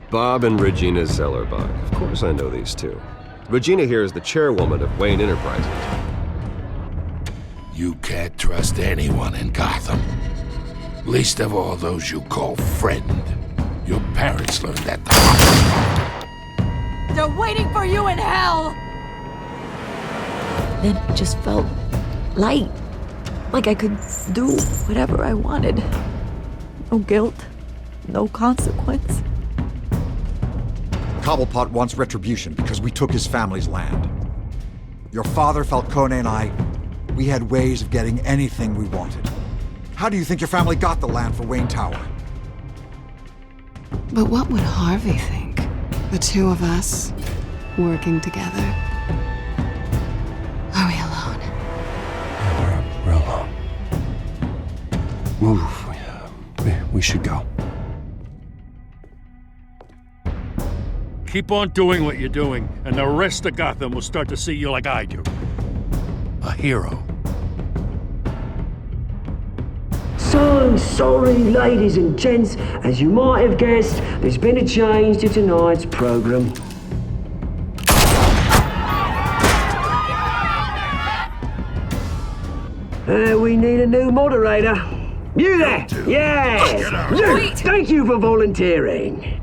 Bob and Regina Zellerbach. Of course I know these two. Regina here is the chairwoman of Wayne Enterprises. You can't trust anyone in Gotham. Least of all those you call friend. Your parents learned that the hard way. They're waiting for you in hell! Then it just felt light. Like I could do whatever I wanted. No guilt, no consequence. Cobblepot wants retribution because we took his family's land. Your father, Falcone, and I, we had ways of getting anything we wanted. How do you think your family got the land for Wayne Tower? But what would Harvey think? The two of us, working together. Are we alone? Yeah, we're alone. Move. We should go. Keep on doing what you're doing, and the rest of Gotham will start to see you like I do. A hero. So sorry, ladies and gents. As you might have guessed, there's been a change to tonight's program. We need a new moderator. You there? Yeah! You! Thank you for volunteering.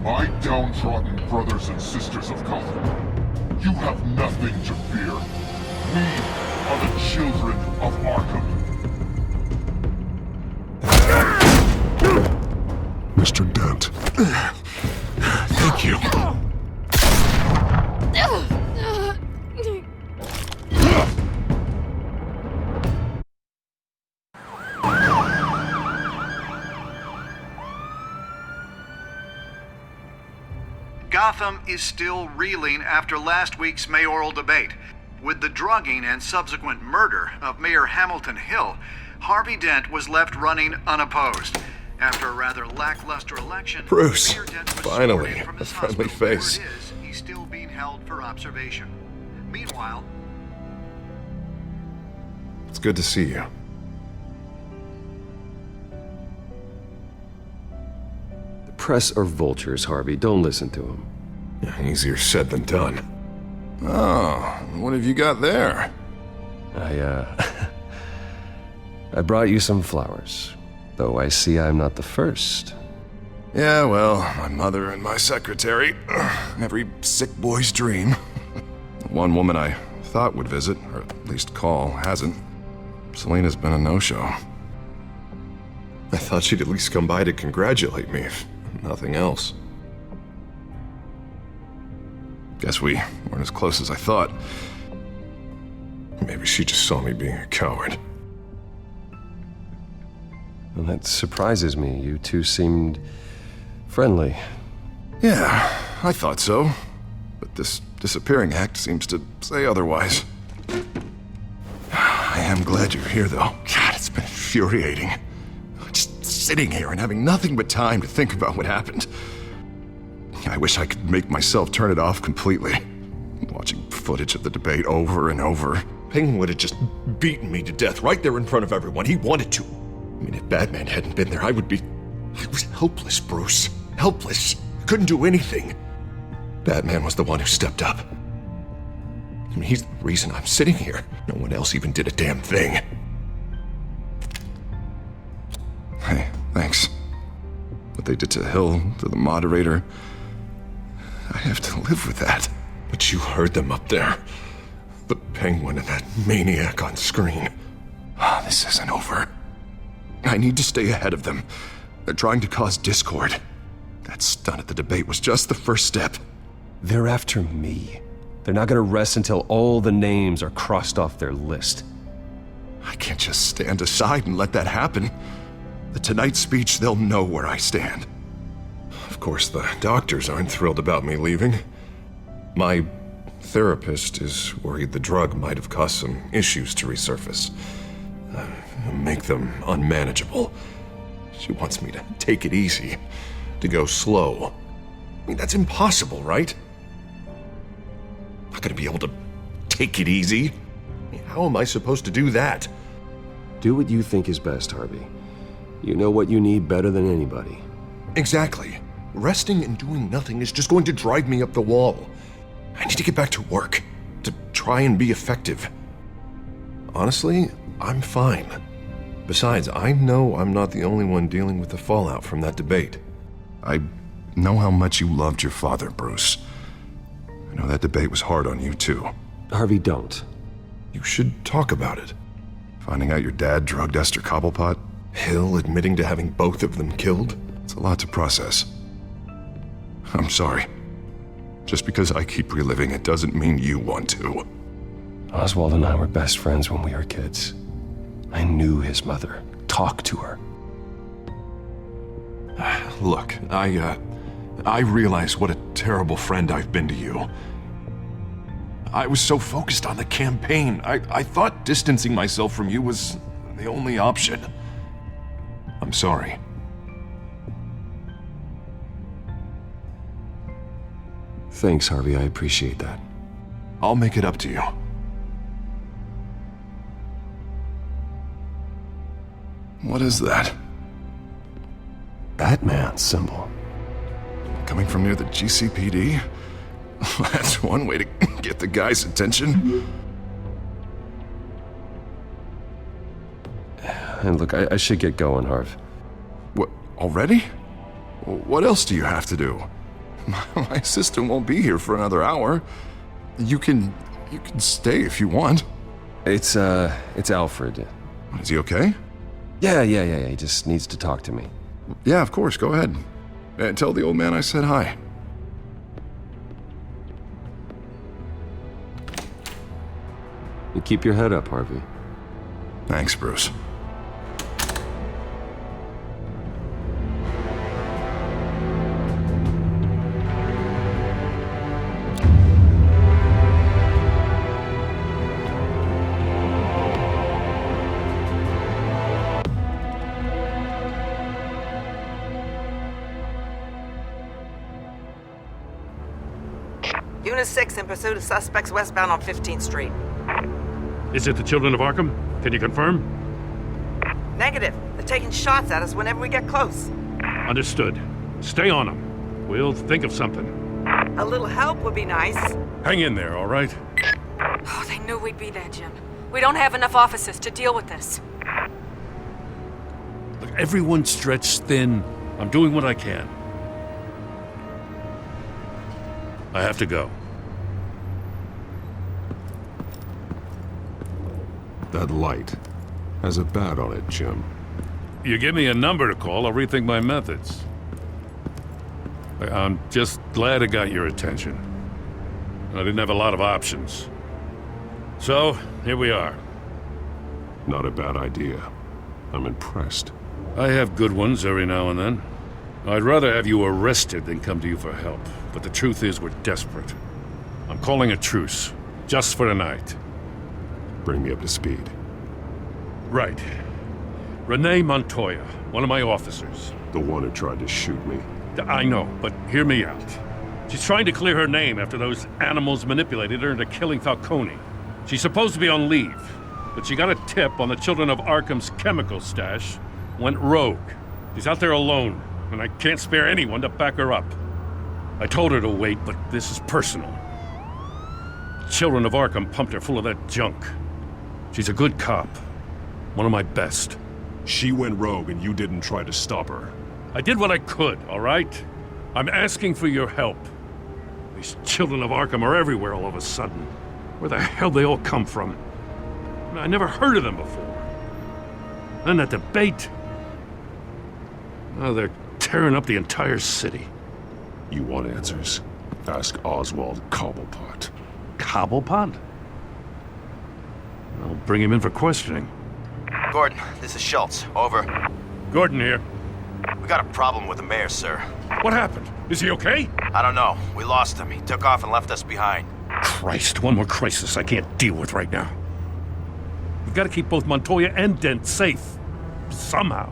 My downtrodden brothers and sisters of Gotham, you have nothing to fear. We are the children of Arkham. Mr. Dent. Thank you. Gotham is still reeling after last week's mayoral debate. With the drugging and subsequent murder of Mayor Hamilton Hill, Harvey Dent was left running unopposed. After a rather lackluster election, Bruce, Mayor Dent was finally, escorted from a his friendly hospital. face. Where it is, he's still being held for observation. Meanwhile, It's good to see you. The press are vultures, Harvey. Don't listen to them. Easier said than done. Oh, what have you got there? I brought you some flowers. Though I see I'm not the first. Yeah, well, my mother and my secretary. Every sick boy's dream. One woman I thought would visit, or at least call, hasn't. Selena's been a no-show. I thought she'd at least come by to congratulate me, if nothing else. Guess we weren't as close as I thought. Maybe she just saw me being a coward. Well, that surprises me. You two seemed friendly. Yeah, I thought so. But this disappearing act seems to say otherwise. I am glad you're here, though. God, it's been infuriating. Just sitting here and having nothing but time to think about what happened. I wish I could make myself turn it off completely. Watching footage of the debate over and over. Penguin would have just beaten me to death right there in front of everyone. He wanted to. I mean, if Batman hadn't been there, I was helpless, Bruce. Helpless. Couldn't do anything. Batman was the one who stepped up. I mean, he's the reason I'm sitting here. No one else even did a damn thing. Hey, thanks. What they did to Hill, to the moderator, I have to live with that. But you heard them up there. The Penguin and that maniac on screen. This isn't over. I need to stay ahead of them. They're trying to cause discord. That stunt at the debate was just the first step. They're after me. They're not gonna rest until all the names are crossed off their list. I can't just stand aside and let that happen. The Tonight speech, they'll know where I stand. Of course, the doctors aren't thrilled about me leaving. My therapist is worried the drug might have caused some issues to resurface. Make them unmanageable. She wants me to take it easy, to go slow. I mean, that's impossible, right? I'm not gonna be able to take it easy. I mean, how am I supposed to do that? Do what you think is best, Harvey. You know what you need better than anybody. Exactly. Resting and doing nothing is just going to drive me up the wall. I need to get back to work, to try and be effective. Honestly, I'm fine. Besides, I know I'm not the only one dealing with the fallout from that debate. I know how much you loved your father, Bruce. I know that debate was hard on you, too. Harvey, don't. You should talk about it. Finding out your dad drugged Esther Cobblepot, Hill admitting to having both of them killed, it's a lot to process. I'm sorry. Just because I keep reliving it doesn't mean you want to. Oswald and I were best friends when we were kids. I knew his mother. Talked to her. Look, I realize what a terrible friend I've been to you. I was so focused on the campaign. I thought distancing myself from you was the only option. I'm sorry. Thanks, Harvey. I appreciate that. I'll make it up to you. What is that? Batman's symbol. Coming from near the GCPD? That's one way to get the guy's attention. And look, I should get going, Harv. What, already? What else do you have to do? My assistant won't be here for another hour. You can stay if you want. It's Alfred. Is he okay? Yeah. He just needs to talk to me. Yeah, of course. Go ahead. Tell the old man I said hi. You keep your head up, Harvey. Thanks, Bruce. Unit 6 in pursuit of suspects westbound on 15th Street. Is it the Children of Arkham? Can you confirm? Negative. They're taking shots at us whenever we get close. Understood. Stay on them. We'll think of something. A little help would be nice. Hang in there, all right? Oh, they knew we'd be there, Jim. We don't have enough officers to deal with this. Look, everyone's stretched thin. I'm doing what I can. I have to go. That light has a bat on it, Jim. You give me a number to call, I'll rethink my methods. I'm just glad I got your attention. I didn't have a lot of options. So, here we are. Not a bad idea. I'm impressed. I have good ones every now and then. I'd rather have you arrested than come to you for help. But the truth is, we're desperate. I'm calling a truce, just for tonight. Bring me up to speed. Right. Renee Montoya, one of my officers. The one who tried to shoot me. I know, but hear me out. She's trying to clear her name after those animals manipulated her into killing Falcone. She's supposed to be on leave, but she got a tip on the Children of Arkham's chemical stash, went rogue. She's out there alone, and I can't spare anyone to back her up. I told her to wait, but this is personal. Children of Arkham pumped her full of that junk. She's a good cop. One of my best. She went rogue and you didn't try to stop her. I did what I could, all right? I'm asking for your help. These Children of Arkham are everywhere all of a sudden. Where the hell they all come from? I never heard of them before. And that debate. Oh, they're tearing up the entire city. You want answers? Ask Oswald Cobblepot. Cobblepot? I'll bring him in for questioning. Gordon, this is Schultz. Over. Gordon here. We got a problem with the mayor, sir. What happened? Is he okay? I don't know. We lost him. He took off and left us behind. Christ, one more crisis I can't deal with right now. We've got to keep both Montoya and Dent safe. Somehow.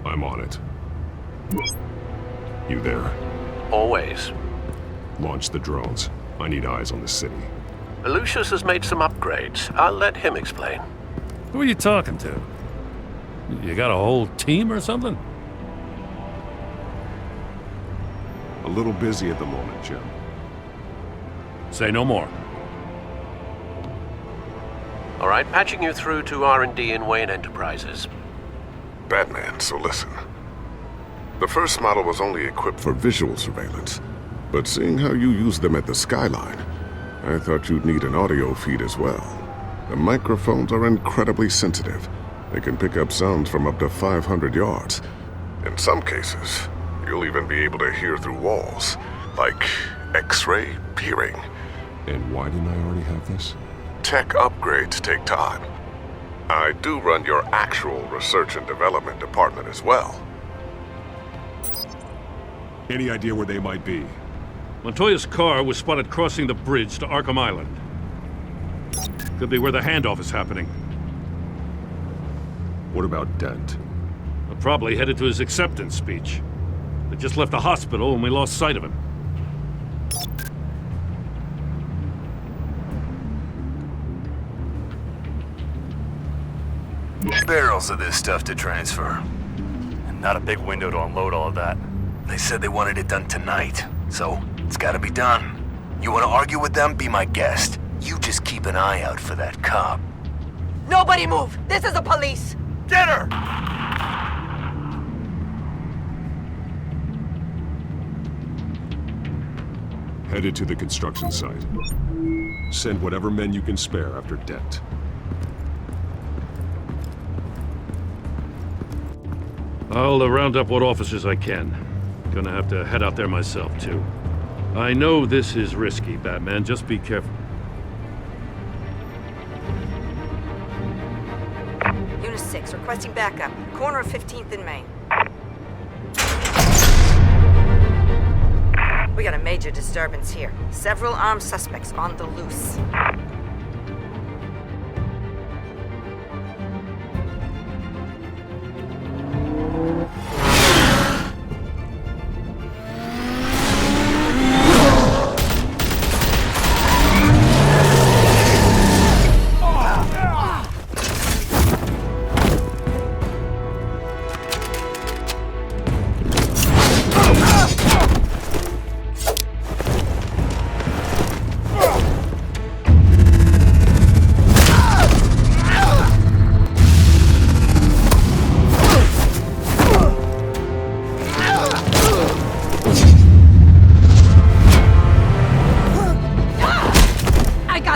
I'm on it. You there? Always. Launch the drones. I need eyes on the city. Lucius has made some upgrades. I'll let him explain. Who are you talking to? You got a whole team or something? little busy at the moment, Jim. Say no more. All right, patching you through to R&D in Wayne Enterprises. Batman, so listen. The first model was only equipped for visual surveillance, but seeing how you use them at the skyline, I thought you'd need an audio feed as well. The microphones are incredibly sensitive. They can pick up sounds from up to 500 yards. In some cases, you'll even be able to hear through walls, like X-ray peering. And why didn't I already have this? Tech upgrades take time. I do run your actual research and development department as well. Any idea where they might be? Montoya's car was spotted crossing the bridge to Arkham Island. Could be where the handoff is happening. What about Dent? Probably headed to his acceptance speech. They just left the hospital and we lost sight of him. Barrels of this stuff to transfer. And not a big window to unload all of that. They said they wanted it done tonight, so it's gotta be done. You wanna argue with them? Be my guest. You just keep an eye out for that cop. Nobody move! This is the police! Get her! Headed to the construction site. Send whatever men you can spare after Dent. I'll round up what officers I can. Gonna have to head out there myself, too. I know this is risky, Batman. Just be careful. Unit 6, requesting backup. Corner of 15th and Main. We got a major disturbance here. Several armed suspects on the loose.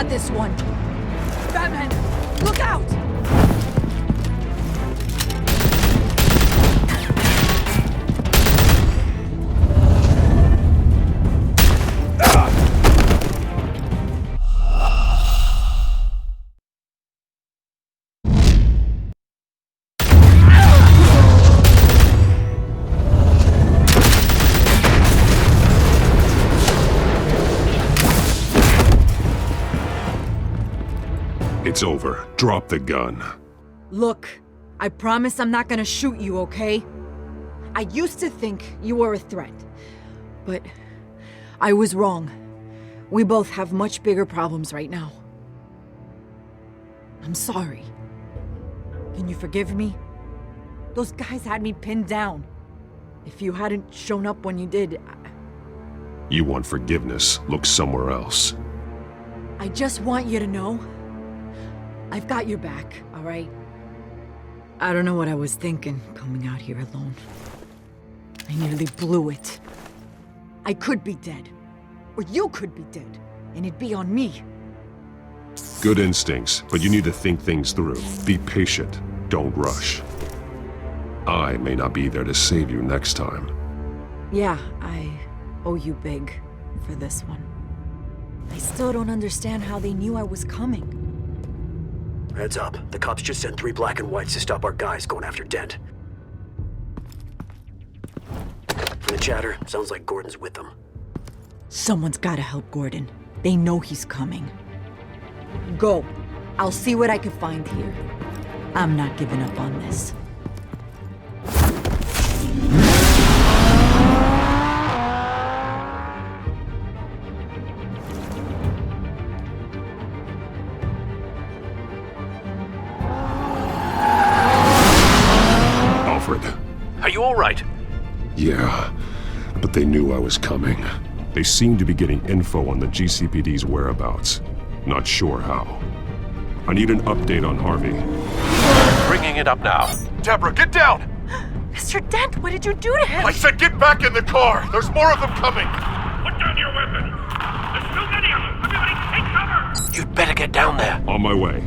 This one. Batman, look out! It's over. Drop the gun. Look, I promise I'm not gonna shoot you, okay? I used to think you were a threat, but I was wrong. We both have much bigger problems right now. I'm sorry. Can you forgive me? Those guys had me pinned down. If you hadn't shown up when you did, You want forgiveness? Look somewhere else. I just want you to know I've got your back, all right? I don't know what I was thinking, coming out here alone. I nearly blew it. I could be dead. Or you could be dead. And it'd be on me. Good instincts, but you need to think things through. Be patient. Don't rush. I may not be there to save you next time. Yeah, I owe you big for this one. I still don't understand how they knew I was coming. Heads up. The cops just sent 3 black and whites to stop our guys going after Dent. From the chatter, sounds like Gordon's with them. Someone's gotta help Gordon. They know he's coming. Go. I'll see what I can find here. I'm not giving up on this. Are you all right? Yeah, But they knew I was coming. They seemed to be getting info on the GCPD's whereabouts. Not sure how. I need an update on Harvey. Bringing it up now. Deborah, get down! Mr. Dent, what did you do to him? I said get back in the car! There's more of them coming! Put down your weapon! There's too many of them! Everybody take cover! You'd better get down there. On my way.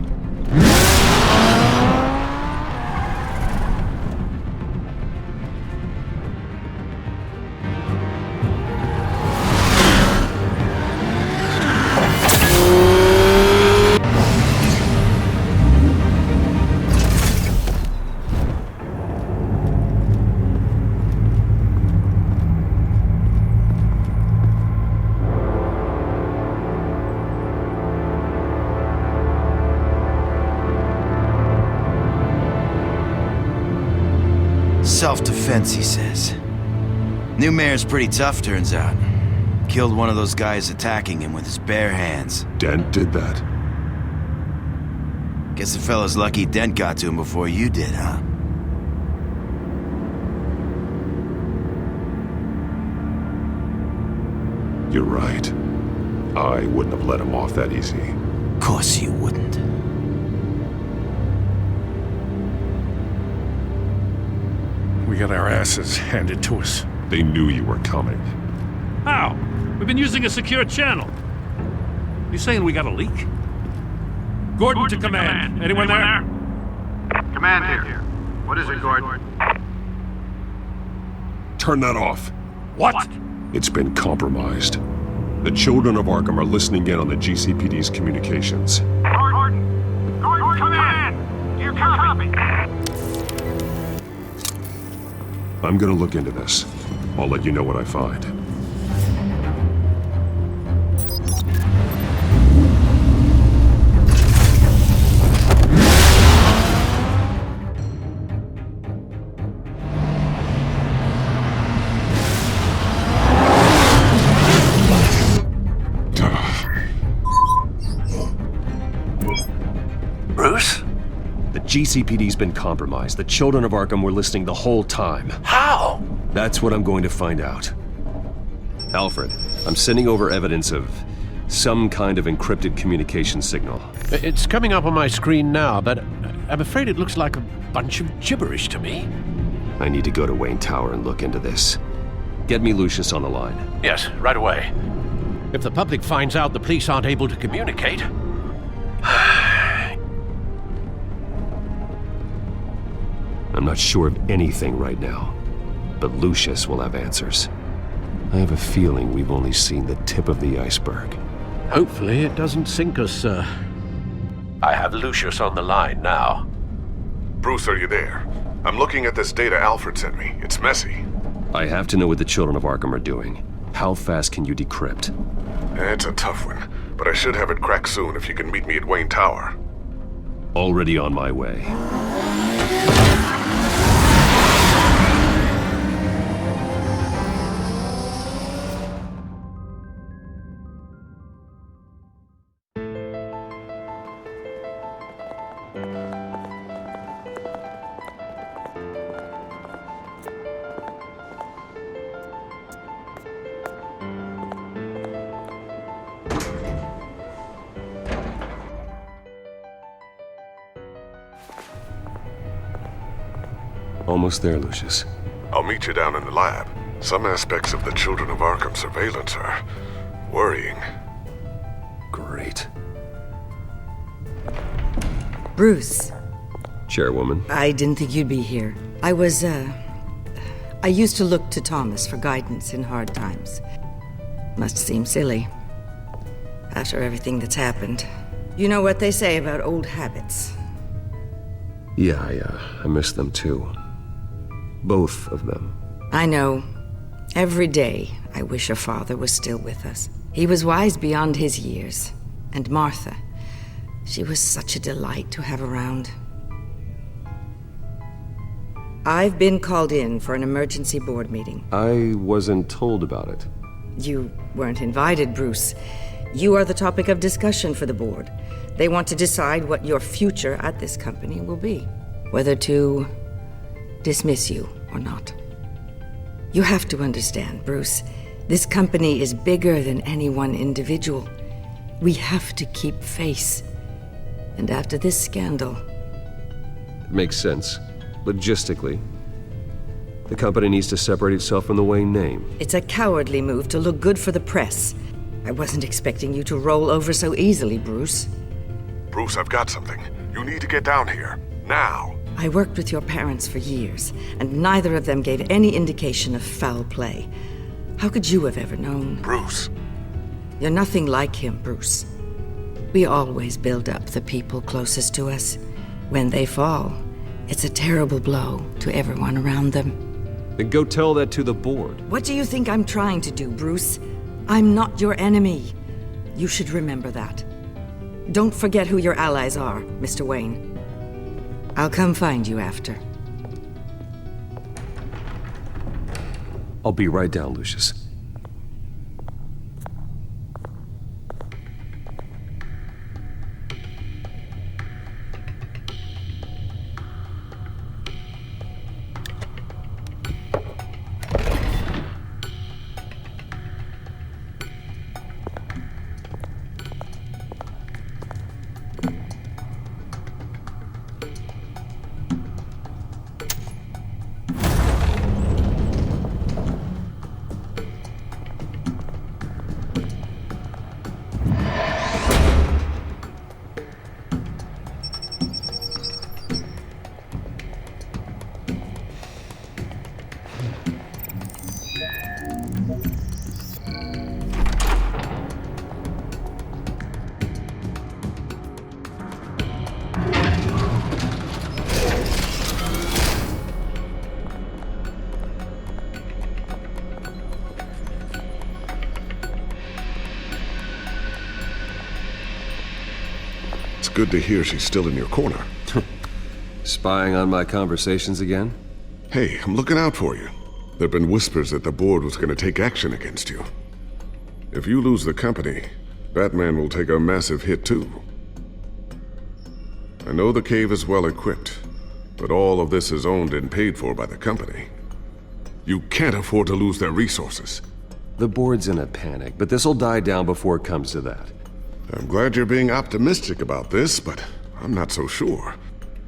Self-defense, he says. New mayor's pretty tough, turns out. Killed one of those guys attacking him with his bare hands. Dent did that? Guess the fella's lucky Dent got to him before you did, huh? You're right. I wouldn't have let him off that easy. Of course you wouldn't. We got our asses handed to us. They knew you were coming. How? We've been using a secure channel. You saying we got a leak? Gordon to command. Anyone there? Command here. What is it, Gordon? Turn that off. What? It's been compromised. The children of Arkham are listening in on the GCPD's communications. Gordon, command! Do you copy? I'm gonna look into this. I'll let you know what I find. Bruce? The GCPD's been compromised. The children of Arkham were listening the whole time. How? That's what I'm going to find out. Alfred, I'm sending over evidence of some kind of encrypted communication signal. It's coming up on my screen now, but I'm afraid it looks like a bunch of gibberish to me. I need to go to Wayne Tower and look into this. Get me Lucius on the line. Yes, right away. If the public finds out the police aren't able to communicate... I'm not sure of anything right now, but Lucius will have answers. I have a feeling we've only seen the tip of the iceberg. Hopefully it doesn't sink us, sir. I have Lucius on the line now. Bruce, are you there? I'm looking at this data Alfred sent me. It's messy. I have to know what the children of Arkham are doing. How fast can you decrypt? It's a tough one, but I should have it cracked soon if you can meet me at Wayne Tower. Already on my way. Almost there, Lucius. I'll meet you down in the lab. Some aspects of the Children of Arkham surveillance are worrying. Great. Bruce. Chairwoman. I didn't think you'd be here. I used to look to Thomas for guidance in hard times. Must seem silly. After everything that's happened. You know what they say about old habits. Yeah, I miss them too. Both of them. I know. Every day, I wish your father was still with us. He was wise beyond his years. And Martha, she was such a delight to have around. I've been called in for an emergency board meeting. I wasn't told about it. You weren't invited, Bruce. You are the topic of discussion for the board. They want to decide what your future at this company will be. Whether to dismiss you or not. You have to understand, Bruce. This company is bigger than any one individual. We have to keep face. And after this scandal... It makes sense. Logistically. The company needs to separate itself from the Wayne name. It's a cowardly move to look good for the press. I wasn't expecting you to roll over so easily, Bruce. Bruce, I've got something. You need to get down here. Now. I worked with your parents for years, and neither of them gave any indication of foul play. How could you have ever known? Bruce. You're nothing like him, Bruce. We always build up the people closest to us. When they fall, it's a terrible blow to everyone around them. Then go tell that to the board. What do you think I'm trying to do, Bruce? I'm not your enemy. You should remember that. Don't forget who your allies are, Mr. Wayne. I'll come find you after. I'll be right down, Lucius. Good to hear she's still in your corner. Spying on my conversations again? Hey, I'm looking out for you. There've been whispers that the board was going to take action against you. If you lose the company, Batman will take a massive hit too. I know the cave is well equipped, but all of this is owned and paid for by the company. You can't afford to lose their resources. The board's in a panic, but this'll die down before it comes to that. I'm glad you're being optimistic about this, but I'm not so sure.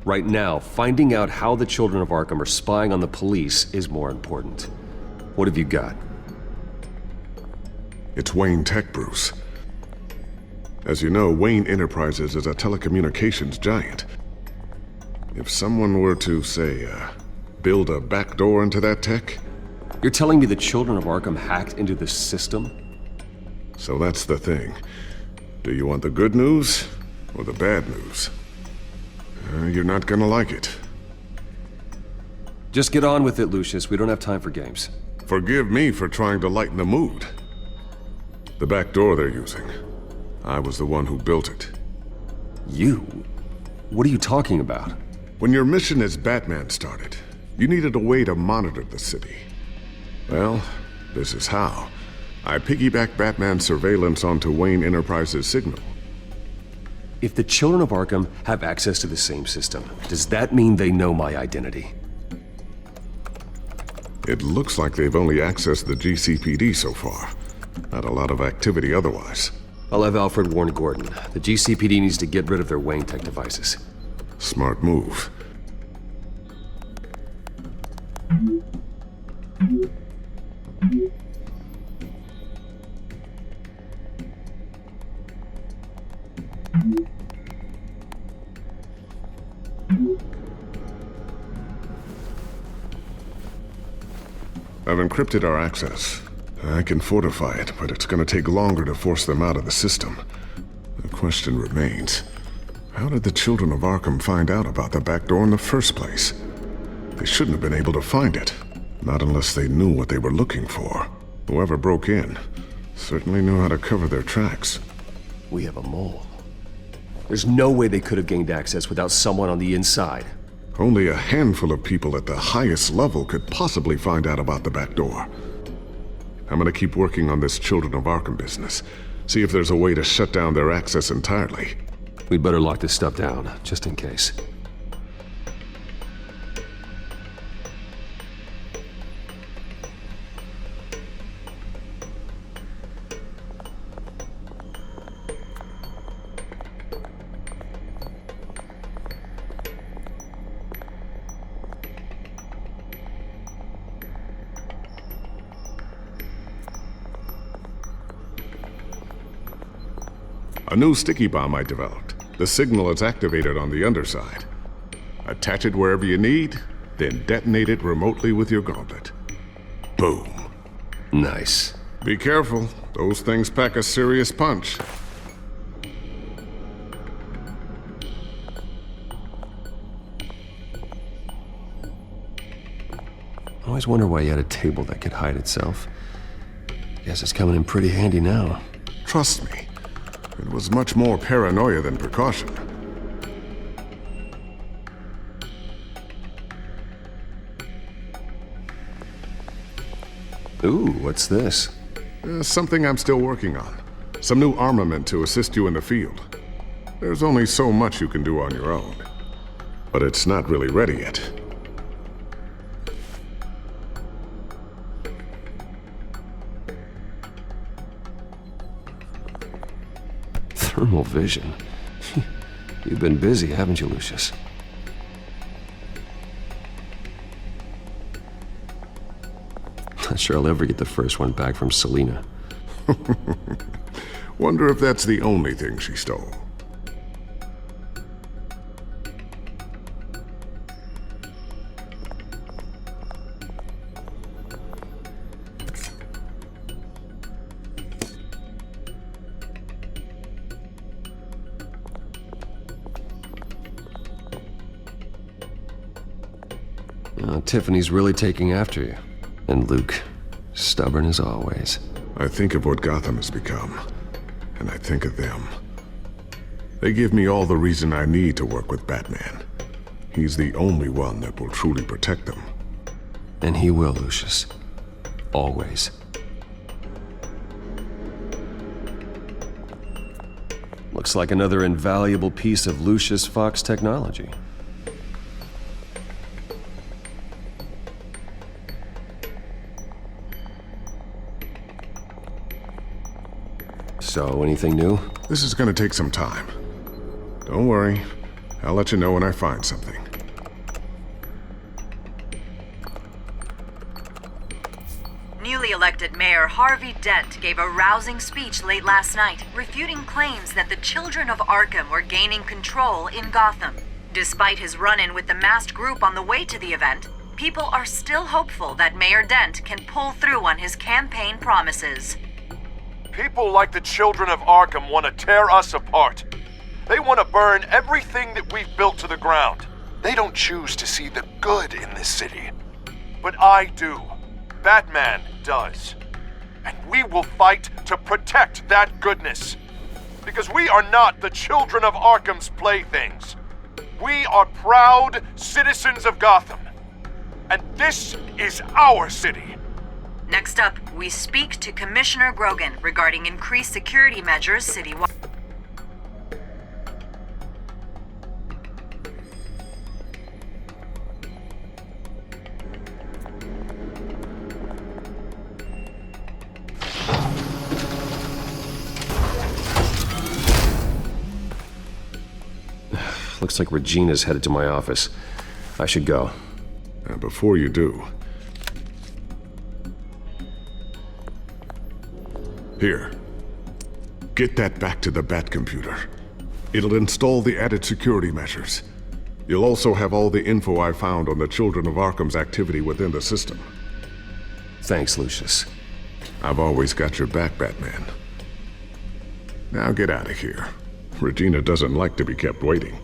Right now, finding out how the children of Arkham are spying on the police is more important. What have you got? It's Wayne Tech, Bruce. As you know, Wayne Enterprises is a telecommunications giant. If someone were to, say, build a backdoor into that tech... You're telling me the children of Arkham hacked into the system? So that's the thing. Do you want the good news or the bad news? You're not gonna like it. Just get on with it, Lucius. We don't have time for games. Forgive me for trying to lighten the mood. The back door they're using. I was the one who built it. You? What are you talking about? When your mission as Batman started, you needed a way to monitor the city. Well, this is how. I piggybacked Batman's surveillance onto Wayne Enterprises' signal. If the children of Arkham have access to the same system, does that mean they know my identity? It looks like they've only accessed the GCPD so far. Not a lot of activity otherwise. I'll have Alfred warn Gordon. The GCPD needs to get rid of their Wayne Tech devices. Smart move. I've encrypted our access. I can fortify it, but it's gonna take longer to force them out of the system. The question remains, how did the children of Arkham find out about the back door in the first place? They shouldn't have been able to find it. Not unless they knew what they were looking for. Whoever broke in certainly knew how to cover their tracks. We have a mole. There's no way they could have gained access without someone on the inside. Only a handful of people at the highest level could possibly find out about the back door. I'm gonna keep working on this Children of Arkham business. See if there's a way to shut down their access entirely. We'd better lock this stuff down, just in case. A new sticky bomb I developed. The signal is activated on the underside. Attach it wherever you need, then detonate it remotely with your gauntlet. Boom. Nice. Be careful. Those things pack a serious punch. I always wonder why you had a table that could hide itself. Guess it's coming in pretty handy now. Trust me, it was much more paranoia than precaution. Ooh, what's this? Something I'm still working on. Some new armament to assist you in the field. There's only so much you can do on your own. But it's not really ready yet. Thermal vision. You've been busy, haven't you, Lucius? Not sure I'll ever get the first one back from Selena. Wonder if that's the only thing she stole. Tiffany's really taking after you. And Luke, stubborn as always. I think of what Gotham has become, and I think of them. They give me all the reason I need to work with Batman. He's the only one that will truly protect them. And he will, Lucius. Always. Looks like another invaluable piece of Lucius Fox technology. So, anything new? This is gonna take some time. Don't worry. I'll let you know when I find something. Newly elected Mayor Harvey Dent gave a rousing speech late last night, refuting claims that the children of Arkham were gaining control in Gotham. Despite his run-in with the masked group on the way to the event, people are still hopeful that Mayor Dent can pull through on his campaign promises. People like the children of Arkham want to tear us apart. They want to burn everything that we've built to the ground. They don't choose to see the good in this city. But I do. Batman does. And we will fight to protect that goodness. Because we are not the children of Arkham's playthings. We are proud citizens of Gotham. And this is our city. Next up, we speak to Commissioner Grogan regarding increased security measures citywide. Looks like Regina's headed to my office. I should go. And before you do... Here. Get that back to the Bat computer. It'll install the added security measures. You'll also have all the info I found on the Children of Arkham's activity within the system. Thanks, Lucius. I've always got your back, Batman. Now get out of here. Regina doesn't like to be kept waiting.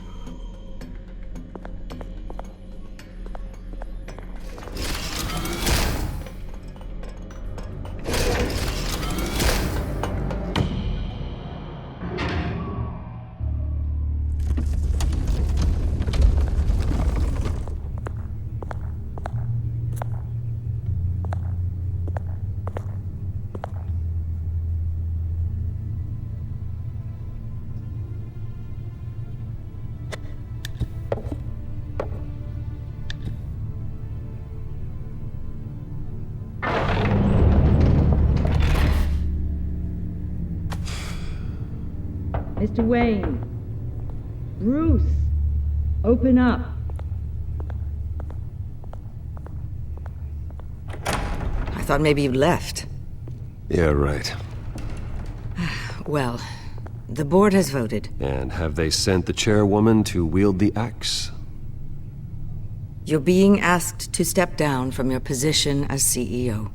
Mr. Wayne. Bruce. Open up. I thought maybe you'd left. Yeah, right. Well, The board has voted. And have they sent the chairwoman to wield the axe? You're being asked to step down from your position as CEO.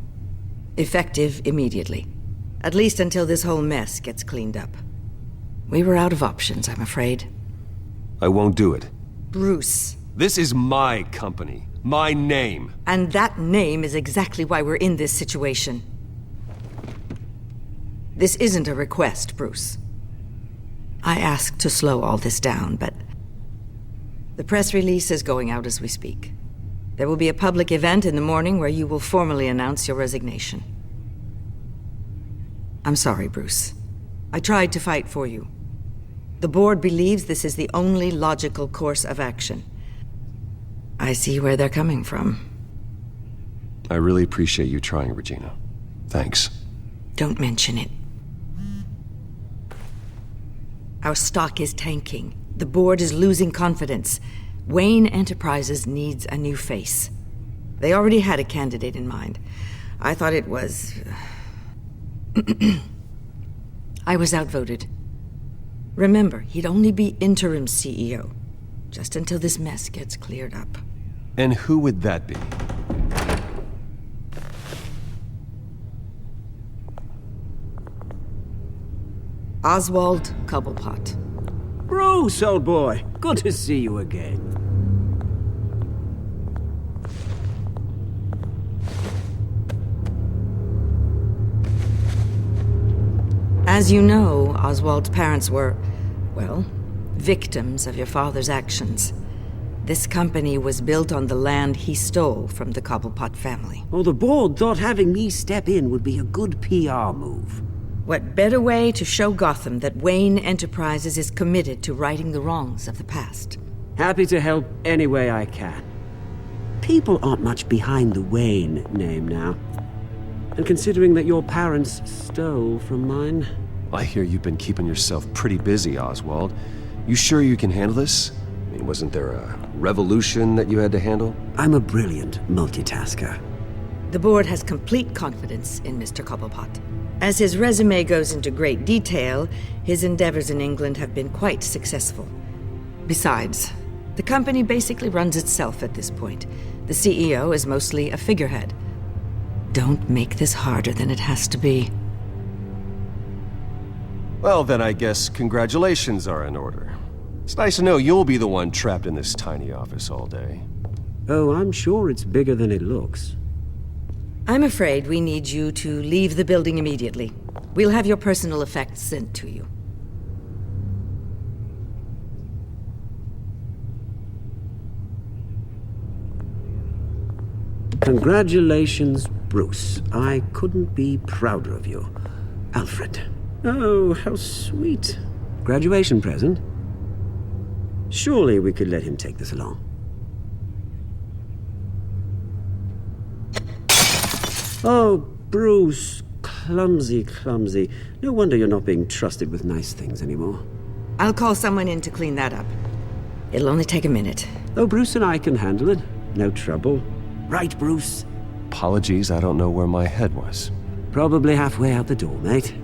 Effective immediately. At least until this whole mess gets cleaned up. We were out of options, I'm afraid. I won't do it. Bruce. This is my company. My name. And that name is exactly why we're in this situation. This isn't a request, Bruce. I asked to slow all this down, but the press release is going out as we speak. There will be a public event in the morning where you will formally announce your resignation. I'm sorry, Bruce. I tried to fight for you. The board believes this is the only logical course of action. I see where they're coming from. I really appreciate you trying, Regina. Thanks. Don't mention it. Our stock is tanking. The board is losing confidence. Wayne Enterprises needs a new face. They already had a candidate in mind. I thought it was... I was outvoted. Remember, he'd only be interim CEO, just until this mess gets cleared up. And who would that be? Oswald Cobblepot. Bruce, old boy. Good to see you again. As you know, Oswald's parents were, well, victims of your father's actions. This company was built on the land he stole from the Cobblepot family. Oh, the board thought having me step in would be a good PR move. What better way to show Gotham that Wayne Enterprises is committed to righting the wrongs of the past? Happy to help any way I can. People aren't much behind the Wayne name now. And considering that your parents stole from mine... I hear you've been keeping yourself pretty busy, Oswald. You sure you can handle this? I mean, wasn't there a revolution that you had to handle? I'm a brilliant multitasker. The board has complete confidence in Mr. Cobblepot. As his resume goes into great detail, his endeavors in England have been quite successful. Besides, the company basically runs itself at this point. The CEO is mostly a figurehead. Don't make this harder than it has to be. Well, then I guess congratulations are in order. It's nice to know you'll be the one trapped in this tiny office all day. Oh, I'm sure it's bigger than it looks. I'm afraid we need you to leave the building immediately. We'll have your personal effects sent to you. Congratulations, Bruce. I couldn't be prouder of you. Alfred. Oh, how sweet. Graduation present? Surely we could let him take this along. Oh, Bruce. Clumsy, clumsy. No wonder you're not being trusted with nice things anymore. I'll call someone in to clean that up. It'll only take a minute. Oh, Bruce and I can handle it. No trouble. Right, Bruce? Apologies, I don't know where my head was. Probably halfway out the door, mate.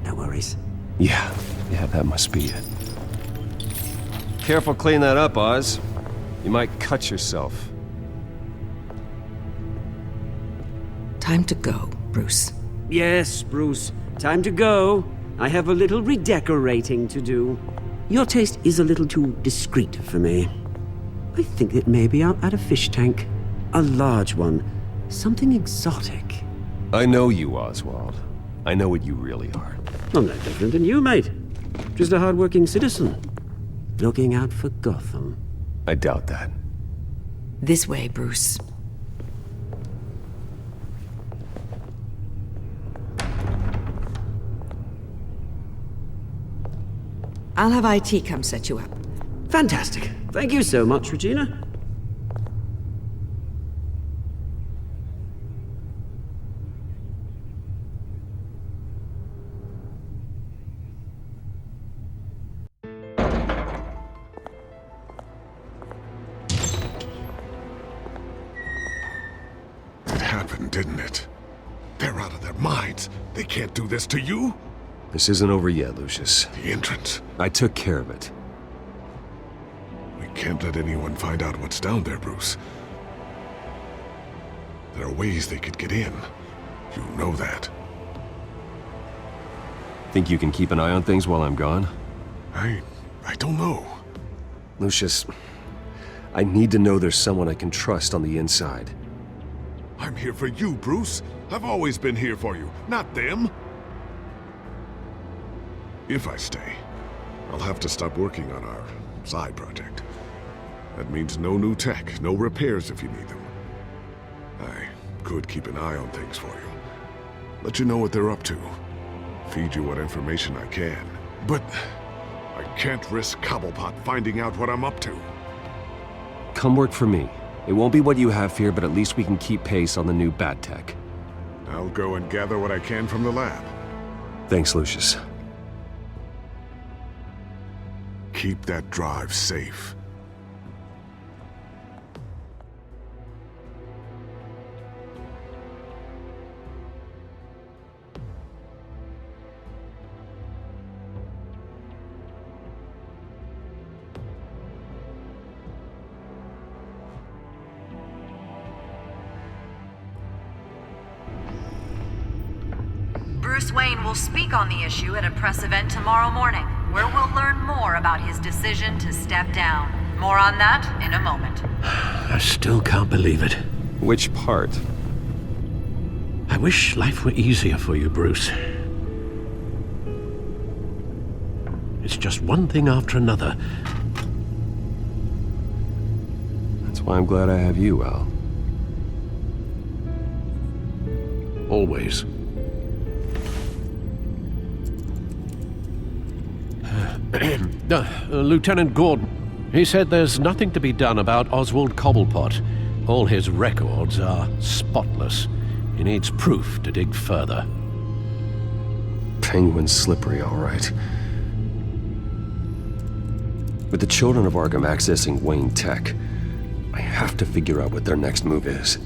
No worries. Yeah, that must be it. Careful clean that up, Oz. You might cut yourself. Time to go, Bruce. Yes, Bruce. Time to go. I have a little redecorating to do. Your taste is a little too discreet for me. I think that maybe I'll add a fish tank. A large one. Something exotic. I know you, Oswald. I know what you really are. I'm no different than you, mate. Just a hard-working citizen. Looking out for Gotham. I doubt that. This way, Bruce. I'll have IT come set you up. Fantastic. Thank you so much, Regina. It happened, didn't it? They're out of their minds. They can't do this to you. This isn't over yet, Lucius. The entrance. I took care of it. We can't let anyone find out what's down there, Bruce. There are ways they could get in. You know that. Think you can keep an eye on things while I'm gone? I don't know. Lucius, I need to know there's someone I can trust on the inside. I'm here for you, Bruce. I've always been here for you, not them. If I stay, I'll have to stop working on our side project. That means no new tech, no repairs if you need them. I could keep an eye on things for you. Let you know what they're up to. Feed you what information I can. But I can't risk Cobblepot finding out what I'm up to. Come work for me. It won't be what you have here, but at least we can keep pace on the new bat tech. I'll go and gather what I can from the lab. Thanks, Lucius. Keep that drive safe. Bruce Wayne will speak on the issue at a press event tomorrow morning, where we'll learn more about his decision to step down. More on that in a moment. I still can't believe it. Which part? I wish life were easier for you, Bruce. It's just one thing after another. That's why I'm glad I have you, Al. Always. Lieutenant Gordon, he said there's nothing to be done about Oswald Cobblepot. All his records are spotless. He needs proof to dig further. Penguin's slippery, all right. With the children of Arkham accessing Wayne Tech, I have to figure out what their next move is.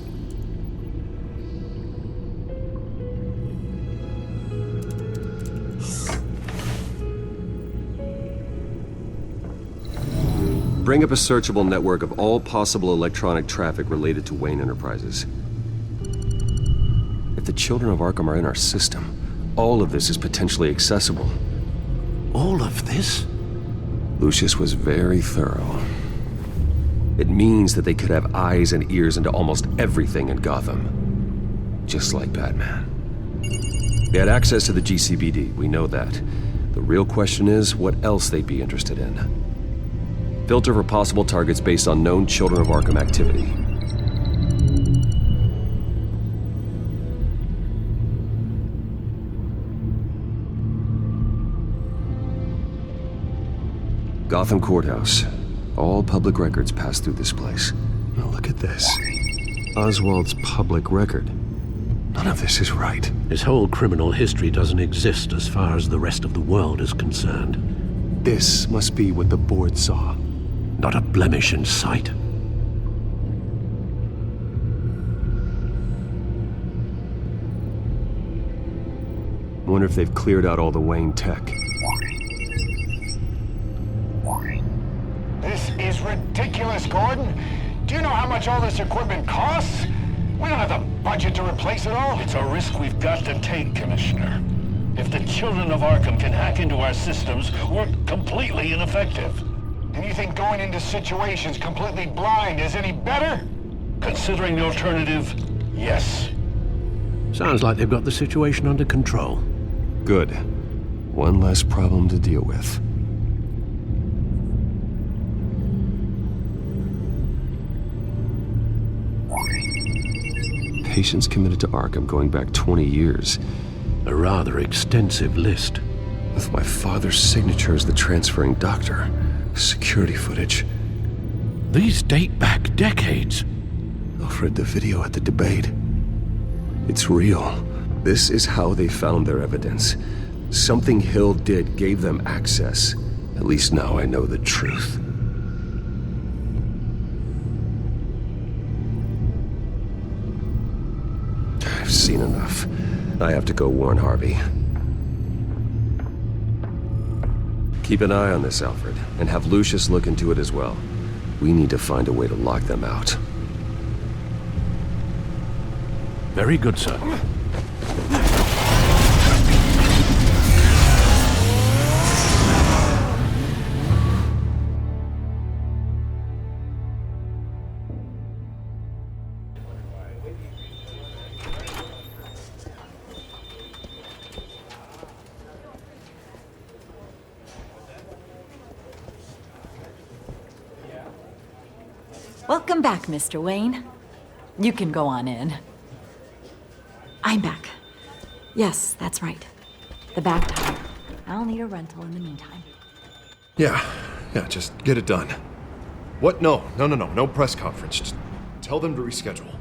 Bring up a searchable network of all possible electronic traffic related to Wayne Enterprises. If the children of Arkham are in our system, all of this is potentially accessible. All of this? Lucius was very thorough. It means that they could have eyes and ears into almost everything in Gotham. Just like Batman. They had access to the GCPD, we know that. The real question is what else they'd be interested in. Filter for possible targets based on known Children of Arkham activity. Gotham Courthouse. All public records pass through this place. Now look at this. Oswald's public record. None of this is right. His whole criminal history doesn't exist as far as the rest of the world is concerned. This must be what the board saw. Not a blemish in sight. Wonder if they've cleared out all the Wayne tech. This is ridiculous, Gordon. Do you know how much all this equipment costs? We don't have the budget to replace it all. It's a risk we've got to take, Commissioner. If the children of Arkham can hack into our systems, we're completely ineffective. And you think going into situations completely blind is any better? Considering the alternative, yes. Sounds like they've got the situation under control. Good. One less problem to deal with. Patients committed to Arkham going back 20 years. A rather extensive list. With my father's signature as the transferring doctor. Security footage. These date back decades. I've read the video at the debate. It's real. This is how they found their evidence. Something Hill did gave them access. At least now I know the truth. I've seen enough. I have to go warn Harvey. Keep an eye on this, Alfred, and have Lucius look into it as well. We need to find a way to lock them out. Very good, sir. Welcome back, Mr. Wayne. You can go on in. I'm back. Yes, that's right. The back tire. I'll need a rental in the meantime. Yeah, just get it done. What? No press conference. Just tell them to reschedule.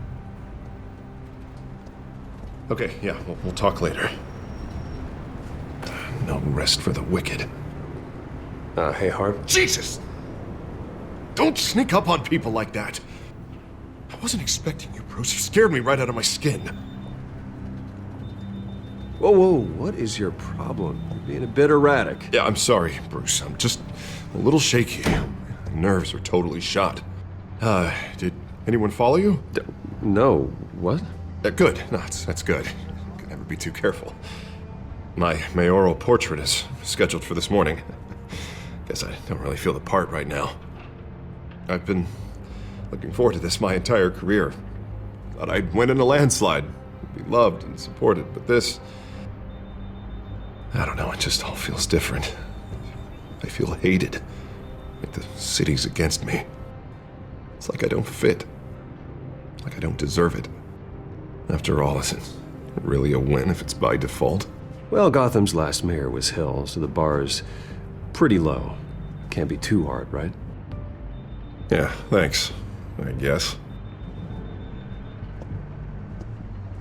Okay, yeah, we'll talk later. No rest for the wicked. Hey, Harv. Jesus! Don't sneak up on people like that. I wasn't expecting you, Bruce. You scared me right out of my skin. Whoa, what is your problem? You're being a bit erratic. Yeah, I'm sorry, Bruce. I'm just a little shaky. My nerves are totally shot. Did anyone follow you? No. What? Good. No, that's good. Could never be too careful. My mayoral portrait is scheduled for this morning. Guess I don't really feel the part right now. I've been looking forward to this my entire career. Thought I'd win in a landslide, be loved and supported, but this... I don't know, it just all feels different. I feel hated, like the city's against me. It's like I don't fit, like I don't deserve it. After all, is it really a win if it's by default? Well, Gotham's last mayor was Hill, so the bar's pretty low. Can't be too hard, right? Yeah, thanks, I guess.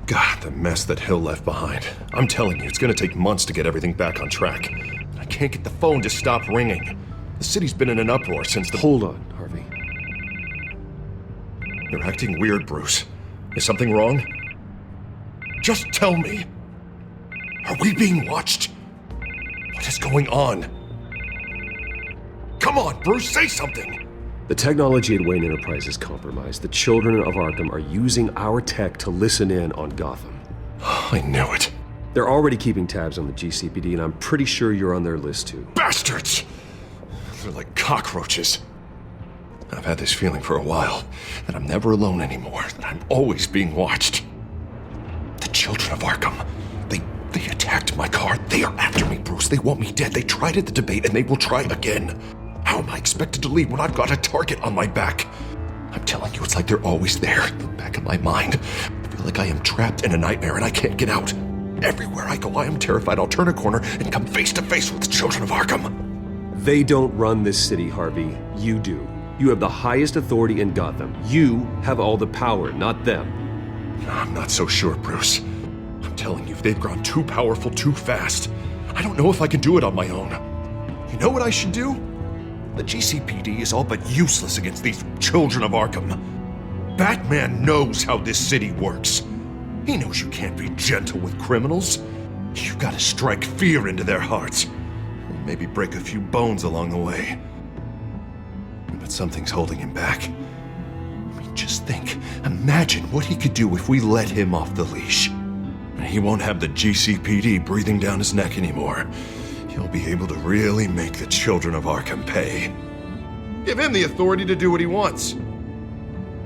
God, the mess that Hill left behind. I'm telling you, it's gonna take months to get everything back on track. I can't get the phone to stop ringing. The city's been in an uproar since the... Hold on, Harvey. You're acting weird, Bruce. Is something wrong? Just tell me. Are we being watched? What is going on? Come on, Bruce, say something! The technology at Wayne Enterprise is compromised. The children of Arkham are using our tech to listen in on Gotham. I knew it. They're already keeping tabs on the GCPD, and I'm pretty sure you're on their list too. Bastards! They're like cockroaches. I've had this feeling for a while, that I'm never alone anymore, that I'm always being watched. The children of Arkham, they attacked my car. They are after me, Bruce. They want me dead. They tried at the debate, and they will try again. How am I expected to leave when I've got a target on my back? I'm telling you, it's like they're always there, in the back of my mind. I feel like I am trapped in a nightmare and I can't get out. Everywhere I go, I am terrified I'll turn a corner and come face to face with the children of Arkham. They don't run this city, Harvey. You do. You have the highest authority in Gotham. You have all the power, not them. I'm not so sure, Bruce. I'm telling you, they've grown too powerful too fast. I don't know if I can do it on my own. You know what I should do? The GCPD is all but useless against these children of Arkham. Batman knows how this city works. He knows you can't be gentle with criminals. You've got to strike fear into their hearts. And maybe break a few bones along the way. But something's holding him back. I mean, just think. Imagine what he could do if we let him off the leash. He won't have the GCPD breathing down his neck anymore. He'll be able to really make the children of Arkham pay. Give him the authority to do what he wants.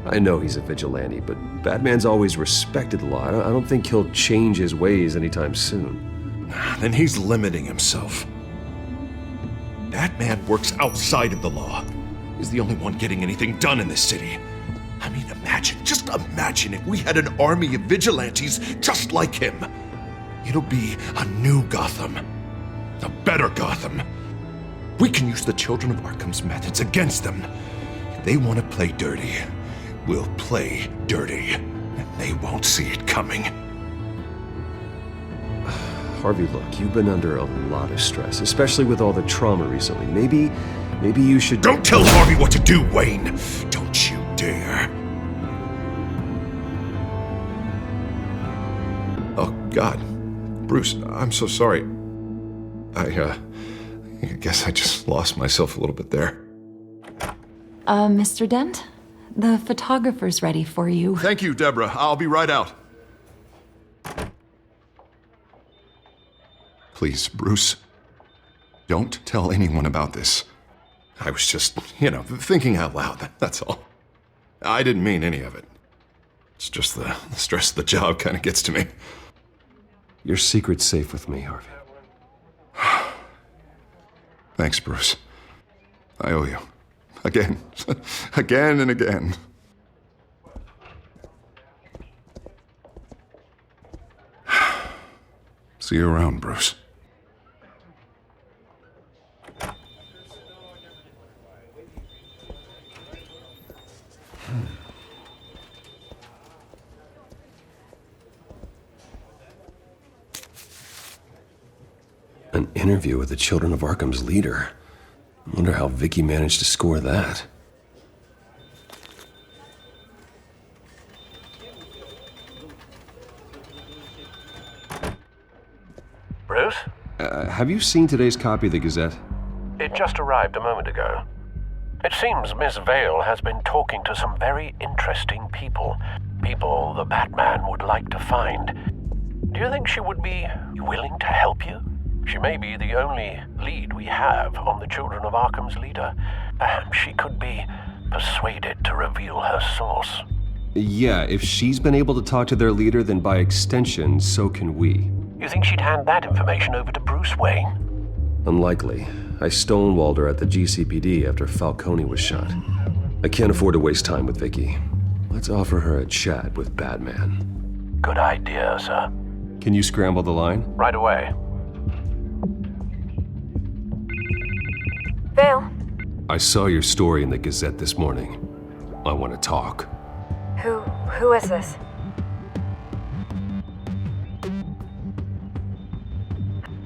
I know he's a vigilante, but Batman's always respected the law. I don't think he'll change his ways anytime soon. Then he's limiting himself. Batman works outside of the law. He's the only one getting anything done in this city. I mean, just imagine if we had an army of vigilantes just like him. It'll be a new Gotham. A better Gotham. We can use the children of Arkham's methods against them. If they want to play dirty, we'll play dirty. And they won't see it coming. Harvey, look, you've been under a lot of stress, especially with all the trauma recently. Maybe you should... Don't tell Harvey what to do, Wayne! Don't you dare. Oh, God. Bruce, I'm so sorry. I I guess I just lost myself a little bit there. Mr. Dent? The photographer's ready for you. Thank you, Deborah. I'll be right out. Please, Bruce, don't tell anyone about this. I was just, thinking out loud, that's all. I didn't mean any of it. It's just the stress of the job kind of gets to me. Your secret's safe with me, Harvey. Thanks, Bruce. I owe you. Again. Again and again. See you around, Bruce. An interview with the Children of Arkham's leader. I wonder how Vicky managed to score that. Bruce? Have you seen today's copy of the Gazette? It just arrived a moment ago. It seems Miss Vale has been talking to some very interesting people. People the Batman would like to find. Do you think she would be willing to help you? She may be the only lead we have on the Children of Arkham's leader. Perhaps she could be persuaded to reveal her source. Yeah, if she's been able to talk to their leader, then by extension, so can we. You think she'd hand that information over to Bruce Wayne? Unlikely. I stonewalled her at the GCPD after Falcone was shot. I can't afford to waste time with Vicky. Let's offer her a chat with Batman. Good idea, sir. Can you scramble the line? Right away. Vale. I saw your story in the Gazette this morning. I want to talk. Who is this?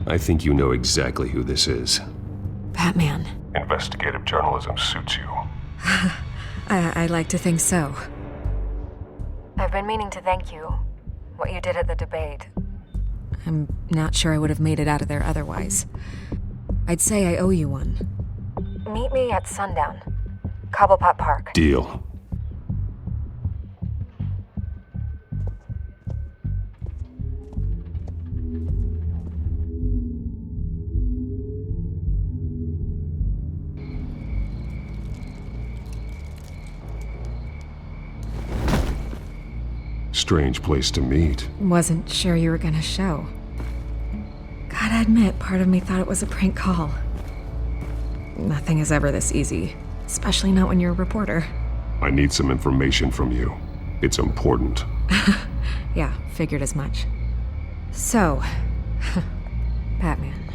I think you know exactly who this is. Batman. Investigative journalism suits you. I like to think so. I've been meaning to thank you. What you did at the debate. I'm not sure I would have made it out of there otherwise. I'd say I owe you one. Meet me at sundown. Cobblepot Park. Deal. Strange place to meet. Wasn't sure you were gonna show. Gotta admit, part of me thought it was a prank call. Nothing is ever this easy, especially not when you're a reporter. I need some information from you. It's important. Yeah, figured as much. So, Batman.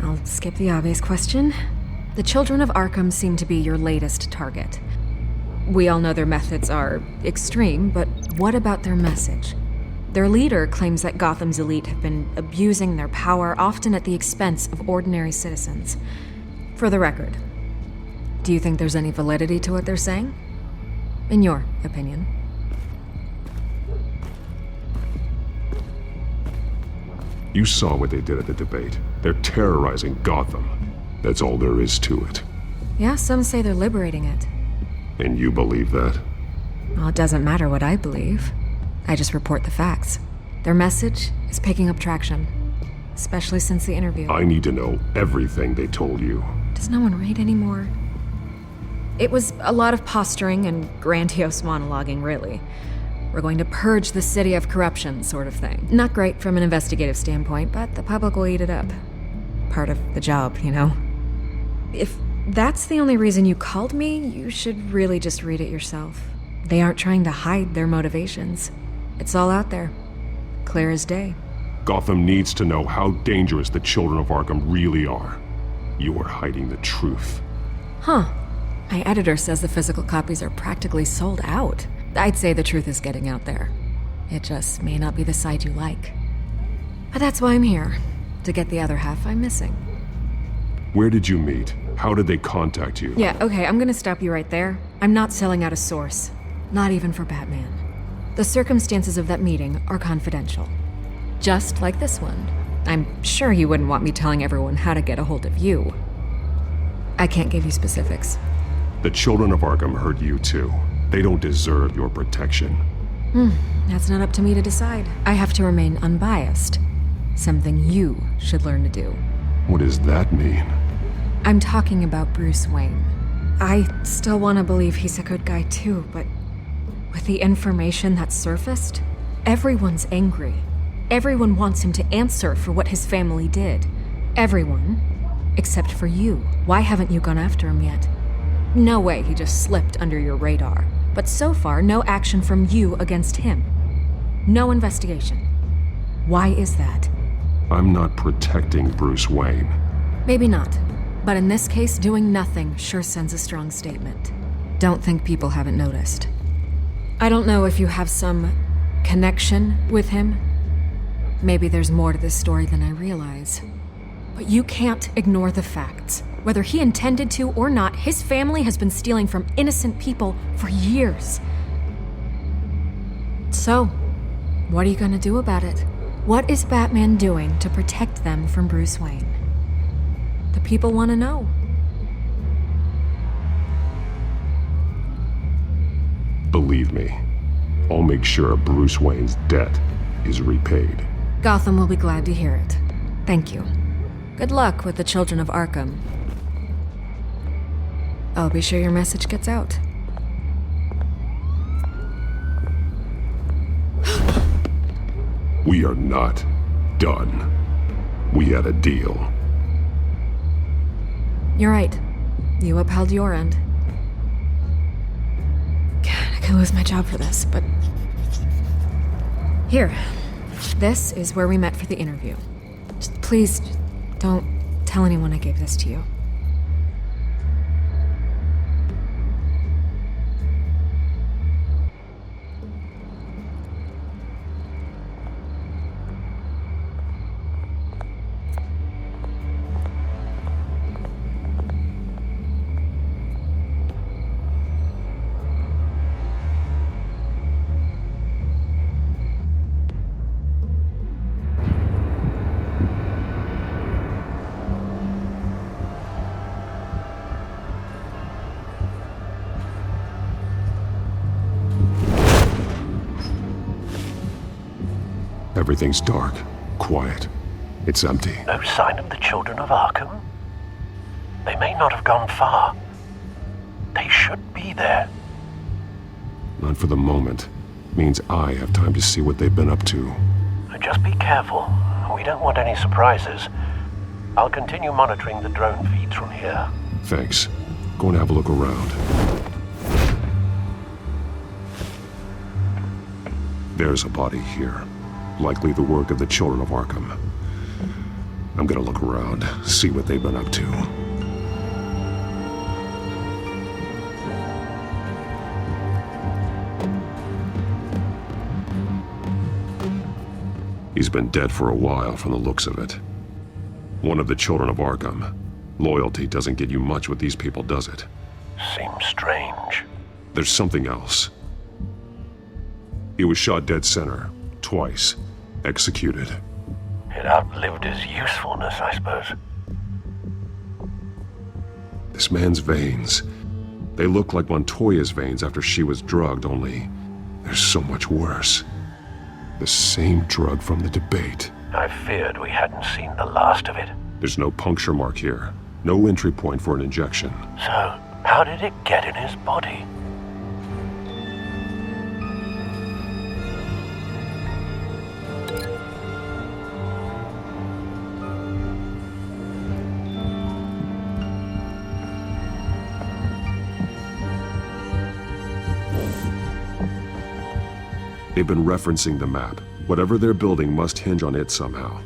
I'll skip the obvious question. The Children of Arkham seem to be your latest target. We all know their methods are extreme, but what about their message? Their leader claims that Gotham's elite have been abusing their power, often at the expense of ordinary citizens. For the record, do you think there's any validity to what they're saying? In your opinion? You saw what they did at the debate. They're terrorizing Gotham. That's all there is to it. Yeah, some say they're liberating it. And you believe that? Well, it doesn't matter what I believe. I just report the facts. Their message is picking up traction, especially since the interview. I need to know everything they told you. Does no one read anymore? It was a lot of posturing and grandiose monologuing, really. We're going to purge the city of corruption, sort of thing. Not great from an investigative standpoint, but the public will eat it up. Part of the job, you know? If that's the only reason you called me, you should really just read it yourself. They aren't trying to hide their motivations. It's all out there. Clear as day. Gotham needs to know how dangerous the Children of Arkham really are. You are hiding the truth. Huh. My editor says the physical copies are practically sold out. I'd say the truth is getting out there. It just may not be the side you like. But that's why I'm here. To get the other half I'm missing. Where did you meet? How did they contact you? Yeah, okay, I'm gonna stop you right there. I'm not selling out a source. Not even for Batman. The circumstances of that meeting are confidential. Just like this one. I'm sure he wouldn't want me telling everyone how to get a hold of you. I can't give you specifics. The children of Arkham hurt you too. They don't deserve your protection. That's not up to me to decide. I have to remain unbiased. Something you should learn to do. What does that mean? I'm talking about Bruce Wayne. I still want to believe he's a good guy too, but with the information that surfaced, everyone's angry. Everyone wants him to answer for what his family did. Everyone, except for you. Why haven't you gone after him yet? No way he just slipped under your radar. But so far, no action from you against him. No investigation. Why is that? I'm not protecting Bruce Wayne. Maybe not. But in this case, doing nothing sure sends a strong statement. Don't think people haven't noticed. I don't know if you have some connection with him. Maybe there's more to this story than I realize. But you can't ignore the facts. Whether he intended to or not, his family has been stealing from innocent people for years. So, what are you gonna do about it? What is Batman doing to protect them from Bruce Wayne? The people want to know. Believe me, I'll make sure Bruce Wayne's debt is repaid. Gotham will be glad to hear it. Thank you. Good luck with the children of Arkham. I'll be sure your message gets out. We are not done. We had a deal. You're right. You upheld your end. God, I could lose my job for this, but... Here. This is where we met for the interview. Just please, don't tell anyone I gave this to you. Everything's dark, quiet. It's empty. No sign of the children of Arkham? They may not have gone far. They should be there. Not for the moment. Means I have time to see what they've been up to. Just be careful. We don't want any surprises. I'll continue monitoring the drone feeds from here. Thanks. Go and have a look around. There's a body here. Likely the work of the children of Arkham. I'm gonna look around, see what they've been up to. He's been dead for a while from the looks of it. One of the children of Arkham. Loyalty doesn't get you much with these people, does it? Seems strange. There's something else. He was shot dead center, twice. Executed. It outlived his usefulness, I suppose. This man's veins. They look like Montoya's veins after she was drugged, only they're so much worse. The same drug from the debate. I feared we hadn't seen the last of it. There's no puncture mark here. No entry point for an injection. So, how did it get in his body? They've been referencing the map. Whatever they're building must hinge on it somehow.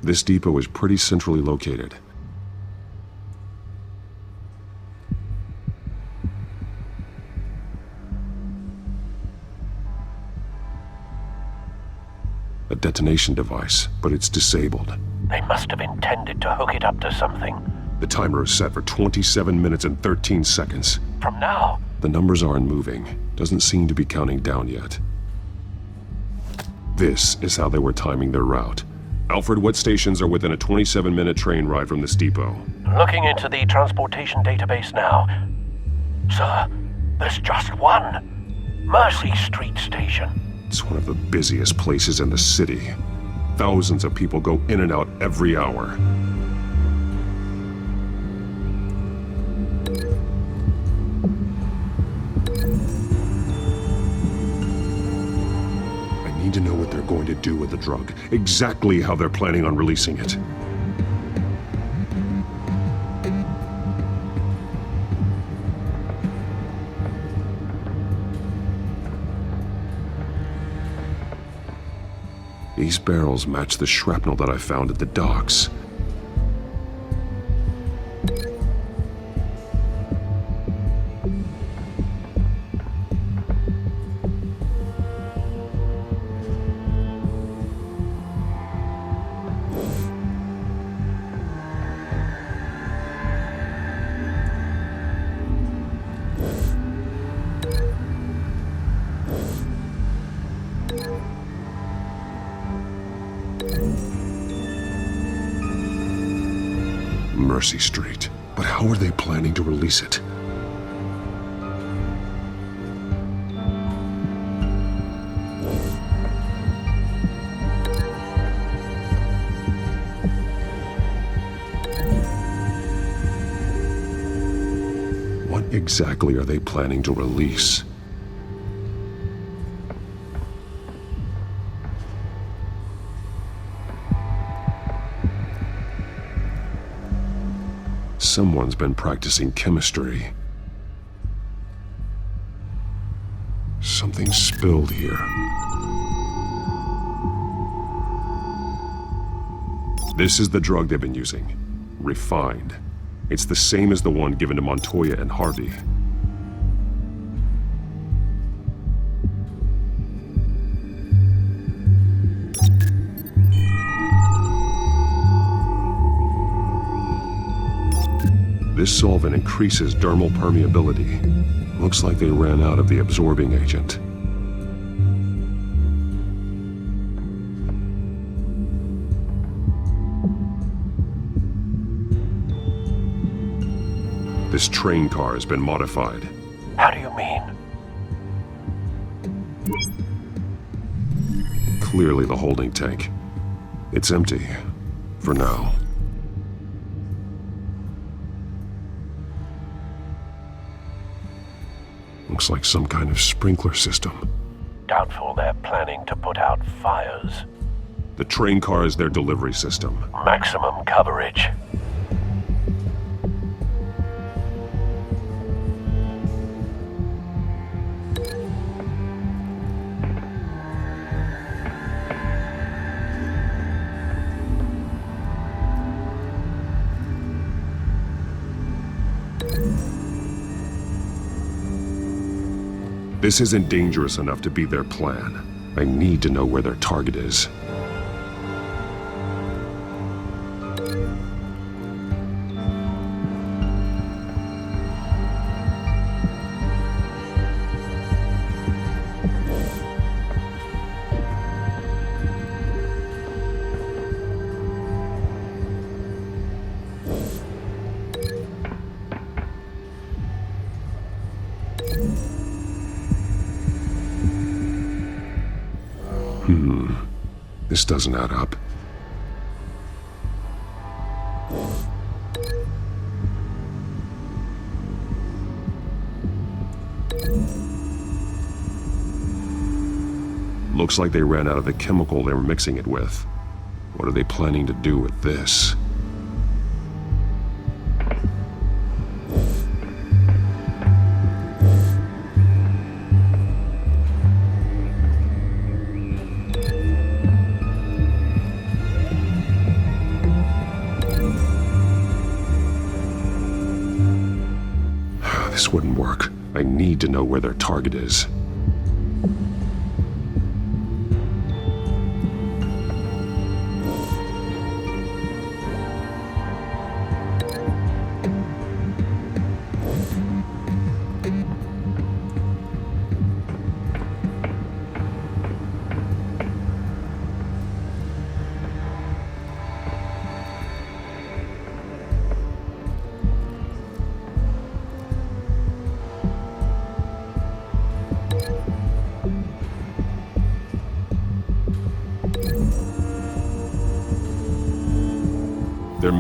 This depot is pretty centrally located. A detonation device, but it's disabled. They must have intended to hook it up to something. The timer is set for 27 minutes and 13 seconds. From now? The numbers aren't moving. Doesn't seem to be counting down yet. This is how they were timing their route. Alfred, what stations are within a 27-minute train ride from this depot? Looking into the transportation database now. Sir, there's just one. Mercy Street Station. It's one of the busiest places in the city. Thousands of people go in and out every hour. I need to know what they're going to do with the drug. Exactly how they're planning on releasing it. These barrels match the shrapnel that I found at the docks. Mercy Street. But how are they planning to release it? What exactly are they planning to release? Someone's been practicing chemistry. Something spilled here. This is the drug they've been using. Refined. It's the same as the one given to Montoya and Harvey. This solvent increases dermal permeability. Looks like they ran out of the absorbing agent. This train car has been modified. How do you mean? Clearly the holding tank. It's empty. For now. Looks like some kind of sprinkler system. Doubtful they're planning to put out fires. The train car is their delivery system. Maximum coverage. This isn't dangerous enough to be their plan. I need to know where their target is. This doesn't add up. Looks like they ran out of the chemical they were mixing it with. What are they planning to do with this? This wouldn't work. I need to know where their target is.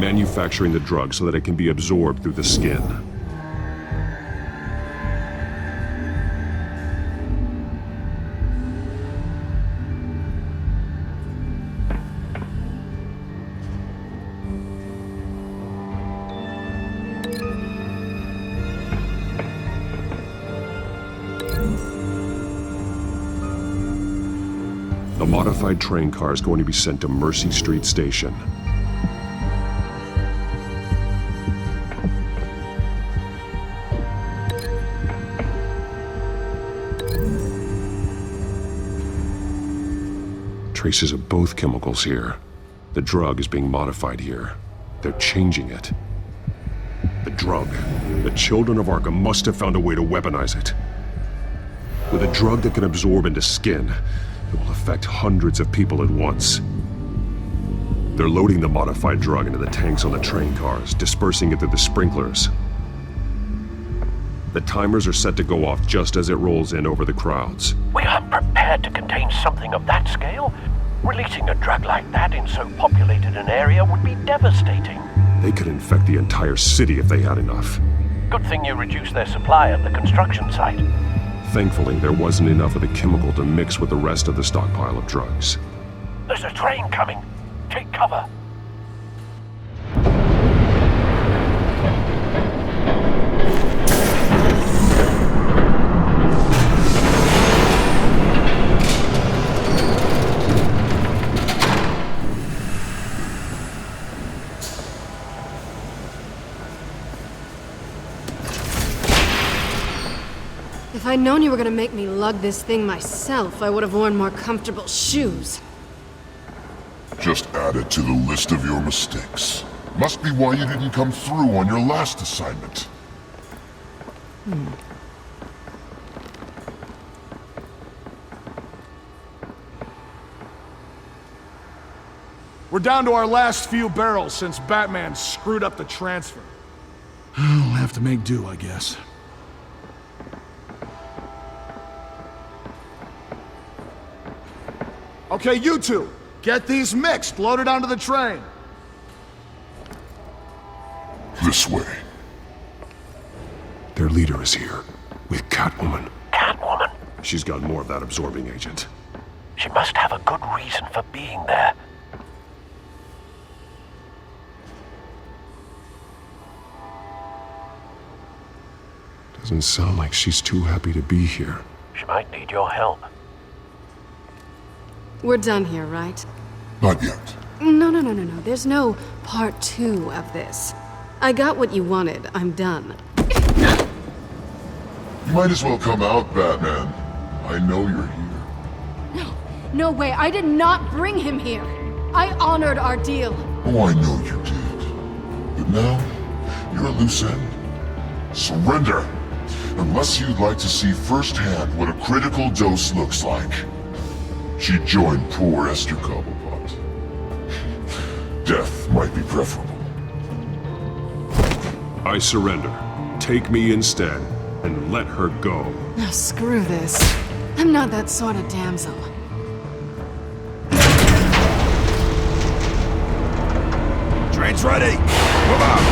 manufacturing the drug so that it can be absorbed through the skin. The modified train car is going to be sent to Mercy Street Station. Traces of both chemicals here. The drug is being modified here. They're changing it. The drug. The children of Arkham must have found a way to weaponize it. With a drug that can absorb into skin, it will affect hundreds of people at once. They're loading the modified drug into the tanks on the train cars, dispersing it through the sprinklers. The timers are set to go off just as it rolls in over the crowds. We aren't prepared to contain something of that scale. Releasing a drug like that in so populated an area would be devastating. They could infect the entire city if they had enough. Good thing you reduced their supply at the construction site. Thankfully, there wasn't enough of the chemical to mix with the rest of the stockpile of drugs. There's a train coming. Take cover. If I'd known you were gonna make me lug this thing myself, I would have worn more comfortable shoes. Just add it to the list of your mistakes. Must be why you didn't come through on your last assignment. We're down to our last few barrels since Batman screwed up the transfer. We'll have to make do, I guess. Okay, you two, get these mixed, loaded onto the train. This way. Their leader is here, with Catwoman. Catwoman? She's got more of that absorbing agent. She must have a good reason for being there. Doesn't sound like she's too happy to be here. She might need your help. We're done here, right? Not yet. No. There's no part 2 of this. I got what you wanted. I'm done. You might as well come out, Batman. I know you're here. No way. I did not bring him here. I honored our deal. Oh, I know you did. But now, you're a loose end. Surrender! Unless you'd like to see firsthand what a critical dose looks like. She joined poor Esther Cobblepot. Death might be preferable. I surrender. Take me instead, and let her go. Now screw this. I'm not that sort of damsel. Train's ready! Move out!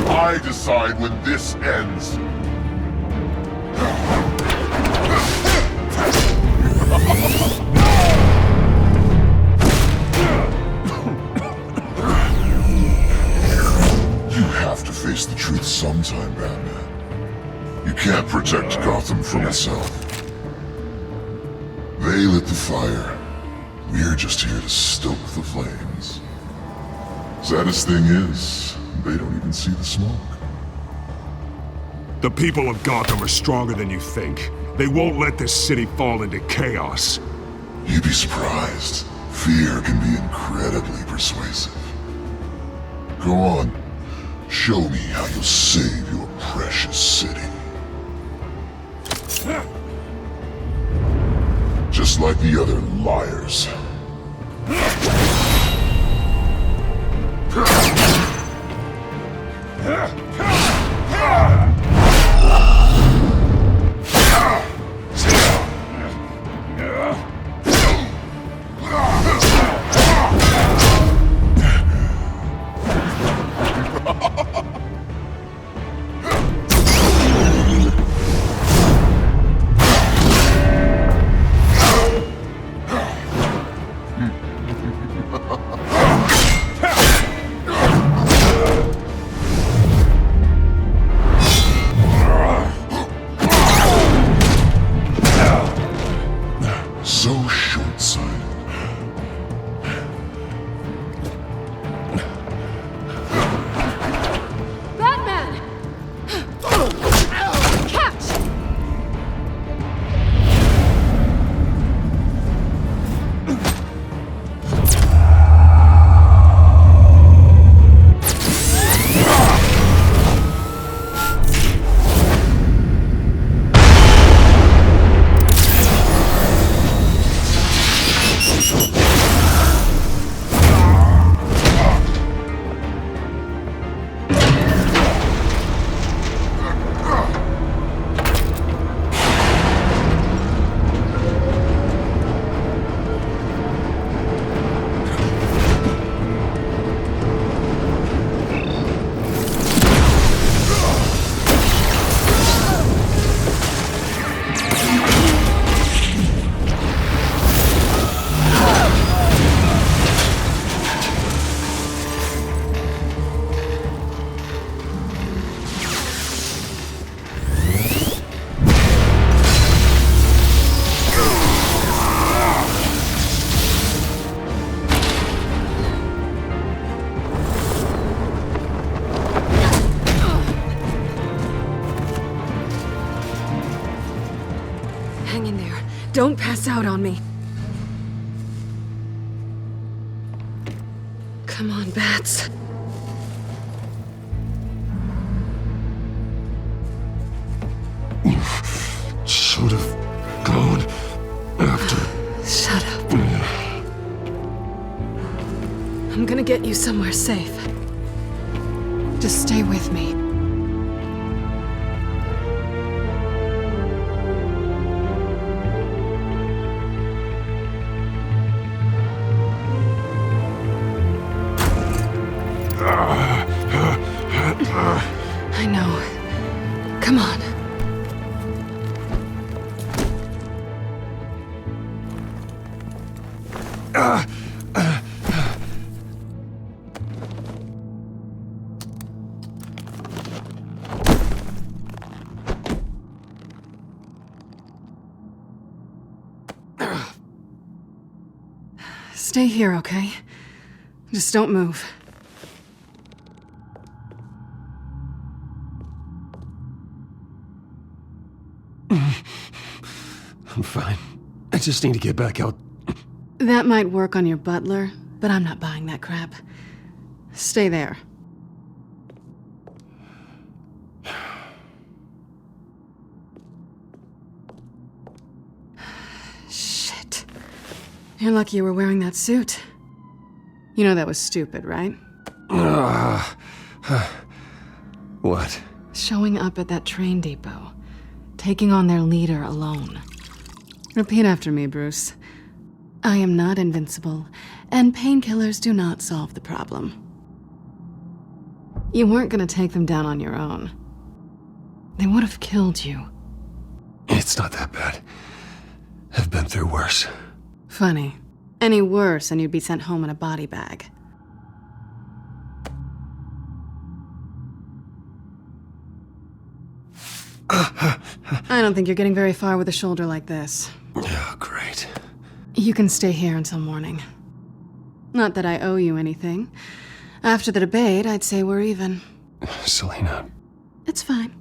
I decide when this ends. truth sometime, Batman. You can't protect Gotham from itself. They lit the fire. We're just here to stoke the flames. Saddest thing is, they don't even see the smoke. The people of Gotham are stronger than you think. They won't let this city fall into chaos. You'd be surprised. Fear can be incredibly persuasive. Go on. Show me how you'll save your precious city. Just like the other liars. So short-sighted. Batman! Catch! Hang in there. Don't pass out on me. Come on, Bats. Should have gone after. Shut up. I'm gonna get you somewhere safe. Just stay with me. I know. Come on. Stay here, okay? Just don't move. I'm fine. I just need to get back out. That might work on your butler, but I'm not buying that crap. Stay there. Shit. You're lucky you were wearing that suit. You know that was stupid, right? What? Showing up at that train depot. Taking on their leader alone. Repeat after me, Bruce. I am not invincible, and painkillers do not solve the problem. You weren't gonna take them down on your own. They would have killed you. It's not that bad. I've been through worse. Funny. Any worse and you'd be sent home in a body bag. I don't think you're getting very far with a shoulder like this. Oh, great. You can stay here until morning. Not that I owe you anything. After the debate, I'd say we're even. Selena. It's fine.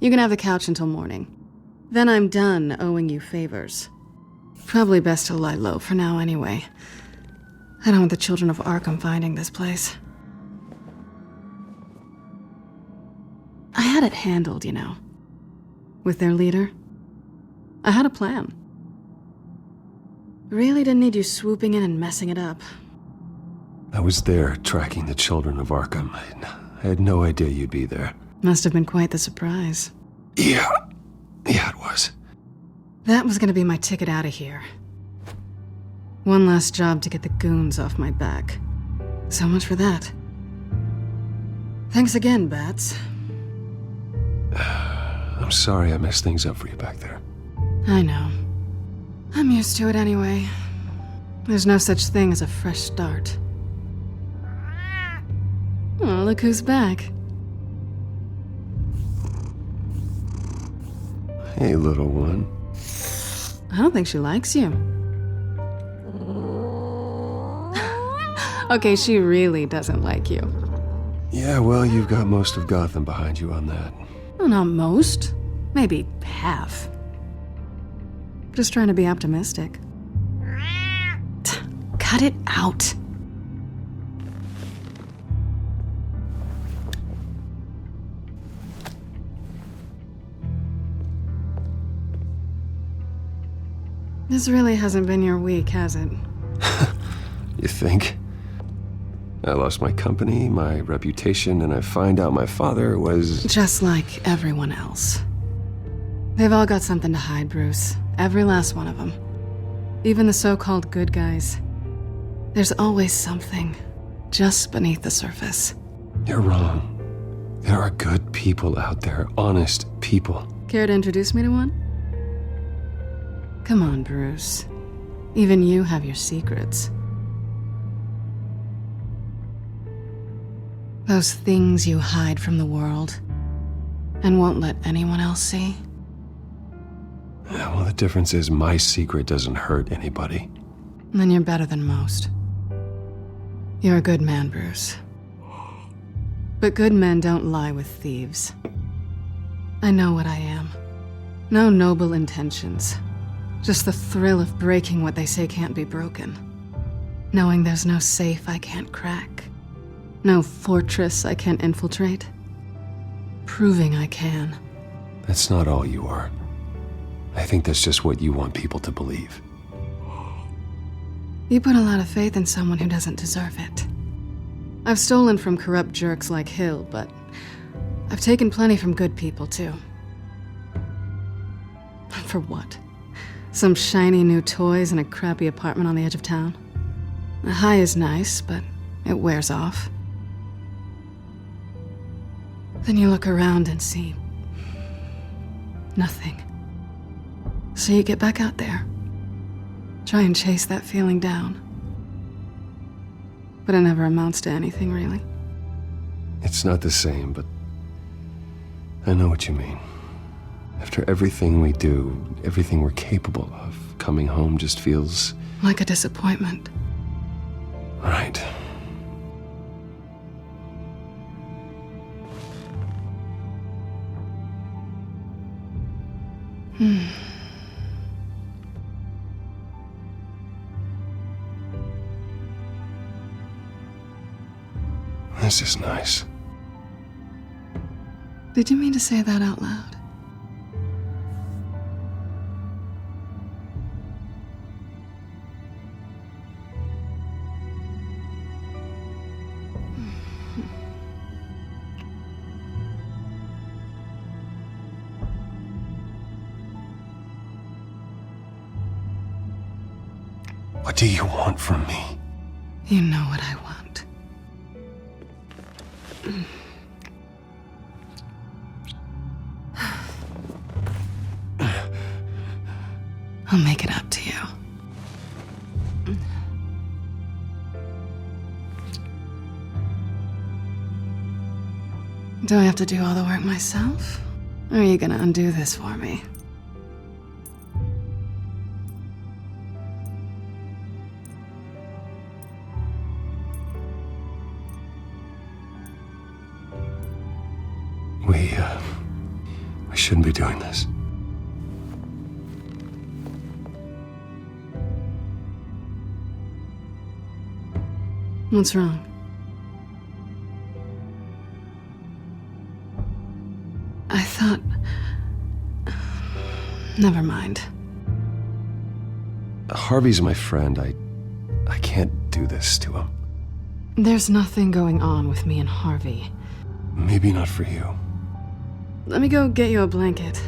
You can have the couch until morning. Then I'm done owing you favors. Probably best to lie low for now anyway. I don't want the children of Arkham finding this place. I had it handled, you know. With their leader. I had a plan. Really didn't need you swooping in and messing it up. I was there tracking the children of Arkham. I had no idea you'd be there. Must have been quite the surprise. Yeah, it was. That was gonna be my ticket out of here. One last job to get the goons off my back. So much for that. Thanks again, Bats. I'm sorry I messed things up for you back there. I know. I'm used to it anyway. There's no such thing as a fresh start. Oh, look who's back. Hey, little one. I don't think she likes you. Okay, she really doesn't like you. Yeah, well, you've got most of Gotham behind you on that. Well, not most. Maybe half. Just trying to be optimistic. Cut it out. This really hasn't been your week, has it? You think? I lost my company, my reputation, and I find out my father was... Just like everyone else. They've all got something to hide, Bruce. Every last one of them. Even the so-called good guys. There's always something just beneath the surface. You're wrong. There are good people out there, honest people. Care to introduce me to one? Come on, Bruce. Even you have your secrets. Those things you hide from the world and won't let anyone else see. Yeah, well, the difference is my secret doesn't hurt anybody. Then you're better than most. You're a good man, Bruce. But good men don't lie with thieves. I know what I am. No noble intentions. Just the thrill of breaking what they say can't be broken. Knowing there's no safe I can't crack. No fortress I can't infiltrate. Proving I can. That's not all you are. I think that's just what you want people to believe. You put a lot of faith in someone who doesn't deserve it. I've stolen from corrupt jerks like Hill, but I've taken plenty from good people, too. For what? Some shiny new toys and a crappy apartment on the edge of town? The high is nice, but it wears off. Then you look around and see nothing. So you get back out there. Try and chase that feeling down. But it never amounts to anything, really. It's not the same, but I know what you mean. After everything we do, everything we're capable of, coming home just feels... like a disappointment. Right. This is nice. Did you mean to say that out loud? What do you want from me? You know what I want. I'll make it up to you. Do I have to do all the work myself? Or are you gonna undo this for me? We shouldn't be doing this. What's wrong? I thought... Never mind. Harvey's my friend. I can't do this to him. There's nothing going on with me and Harvey. Maybe not for you. Let me go get you a blanket.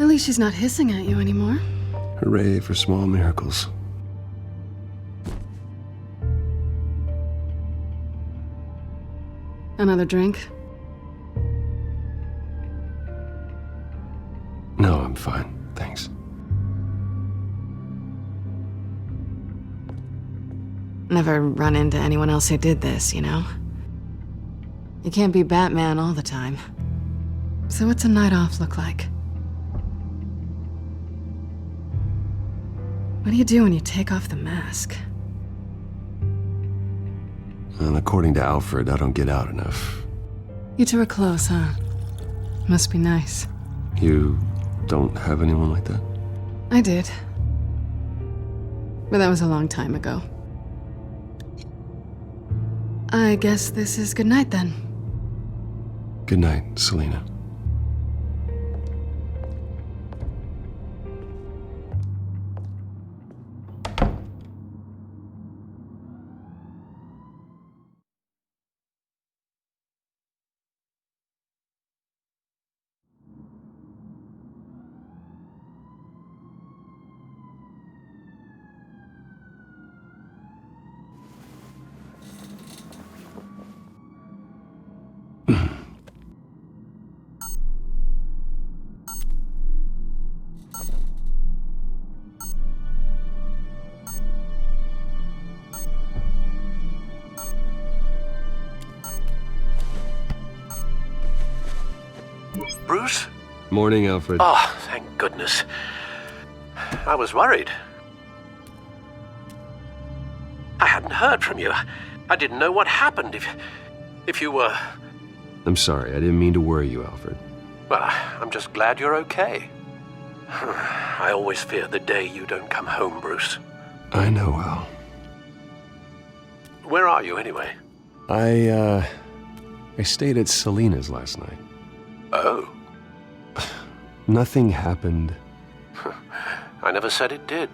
At least she's not hissing at you anymore. Hooray for small miracles. Another drink? No, I'm fine. Thanks. Never run into anyone else who did this, you know? You can't be Batman all the time. So what's a night off look like? What do you do when you take off the mask? Well, according to Alfred, I don't get out enough. You two are close, huh? Must be nice. You don't have anyone like that? I did. But that was a long time ago. I guess this is good night then. Good night, Selina. Bruce? Morning, Alfred. Oh, thank goodness. I was worried. I hadn't heard from you. I didn't know what happened if you were... I'm sorry, I didn't mean to worry you, Alfred. Well, I'm just glad you're okay. I always fear the day you don't come home, Bruce. I know, Al. Where are you, anyway? I stayed at Selina's last night. Oh. Nothing happened. I never said it did.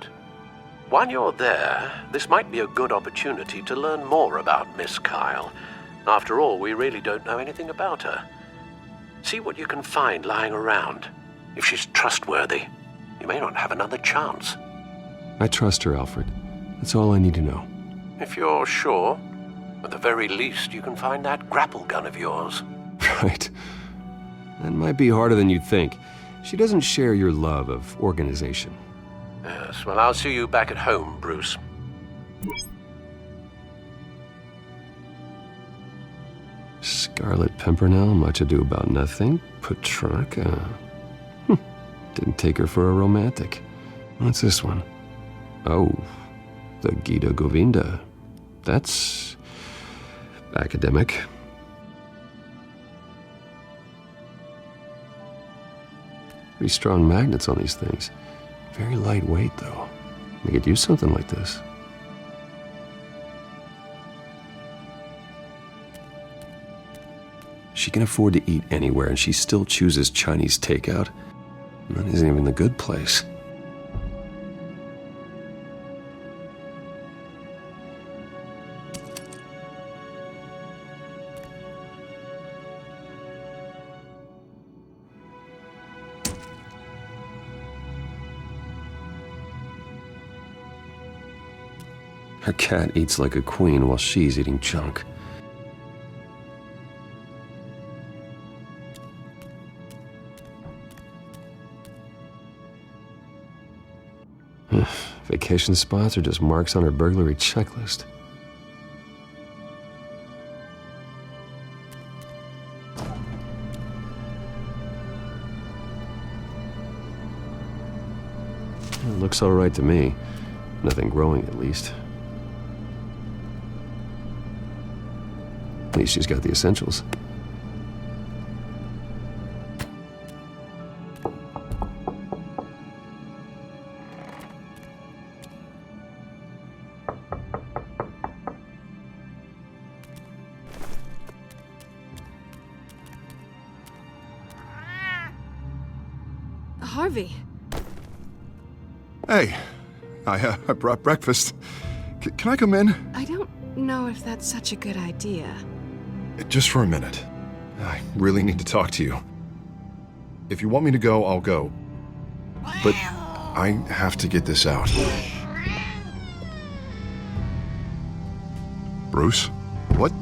While you're there, this might be a good opportunity to learn more about Miss Kyle. After all, we really don't know anything about her. See what you can find lying around. If she's trustworthy, you may not have another chance. I trust her, Alfred. That's all I need to know. If you're sure, at the very least, you can find that grapple gun of yours. Right. That might be harder than you'd think. She doesn't share your love of organization. Yes, well, I'll see you back at home, Bruce. Scarlet Pimpernel, much ado about nothing. Petrarca. Didn't take her for a romantic. What's this one? Oh, the Gita Govinda. That's academic. Pretty strong magnets on these things. Very lightweight, though. They could use something like this. She can afford to eat anywhere, and she still chooses Chinese takeout. That isn't even the good place. Her cat eats like a queen while she's eating junk. Vacation spots are just marks on her burglary checklist. It looks all right to me. Nothing growing, at least. At least she's got the essentials. Harvey. Hey, I brought breakfast. Can I come in? I don't know if that's such a good idea. Just for a minute. I really need to talk to you. If you want me to go, I'll go. But I have to get this out. Bruce? What,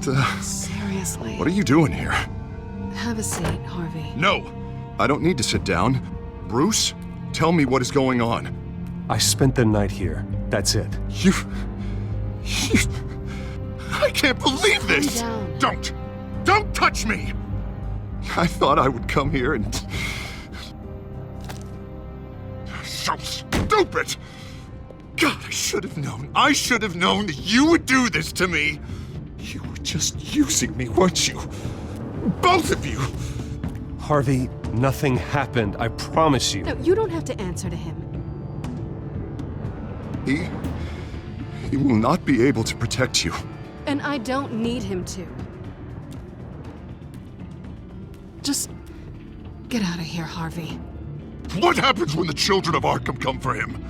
Seriously. What are you doing here? Have a seat, Harvey. No! I don't need to sit down. Bruce, tell me what is going on. I spent the night here. That's it. You... I can't believe this! Calm down. Don't touch me! I thought I would come here and... So stupid! God, I should have known. I should have known that you would do this to me. You were just using me, weren't you? Both of you! Harvey, nothing happened. I promise you. No, you don't have to answer to him. He will not be able to protect you. And I don't need him to. Just get out of here, Harvey. What happens when the children of Arkham come for him?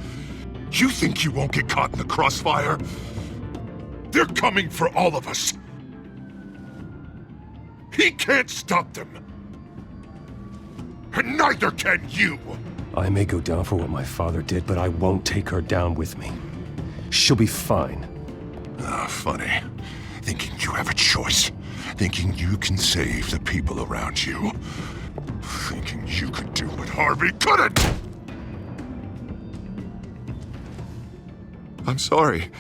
You think you won't get caught in the crossfire? They're coming for all of us. He can't stop them. And neither can you. I may go down for what my father did, but I won't take her down with me. She'll be fine. Ah, funny. Thinking you have a choice. Thinking you can save the people around you. Thinking you could do what Harvey couldn't! I'm sorry.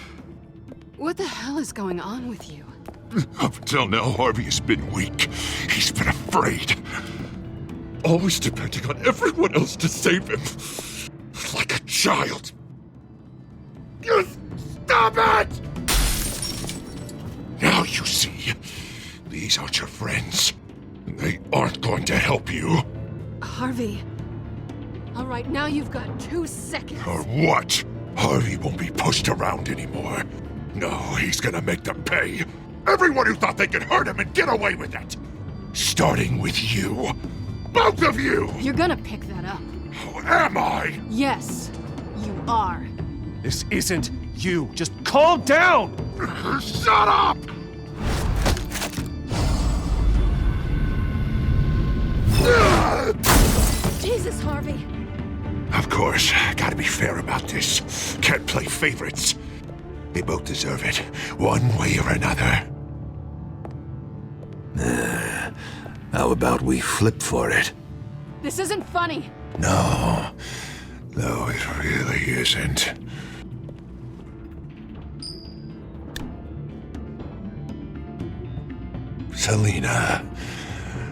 What the hell is going on with you? Up until now, Harvey has been weak. He's been afraid. Always depending on everyone else to save him. Like a child. You stop it! Now you see, these aren't your friends. They aren't going to help you. Harvey. All right, now you've got 2 seconds. Or what? Harvey won't be pushed around anymore. No, he's gonna make them pay. Everyone who thought they could hurt him and get away with it. Starting with you. Both of you! You're gonna pick that up. Oh, am I? Yes, you are. This isn't you. Just calm down! Shut up! Jesus, Harvey. Of course, gotta be fair about this. Can't play favorites. They both deserve it, one way or another. How about we flip for it? This isn't funny. No, it really isn't. Selina,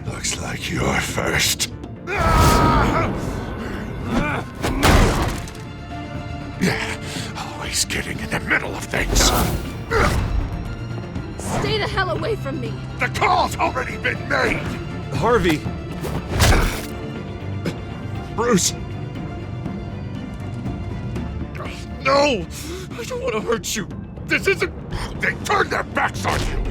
looks like you're first. Yeah, always getting in the middle of things. Stay the hell away from me. The call's already been made! Harvey! Bruce! No! I don't want to hurt you! This isn't... They turned their backs on you!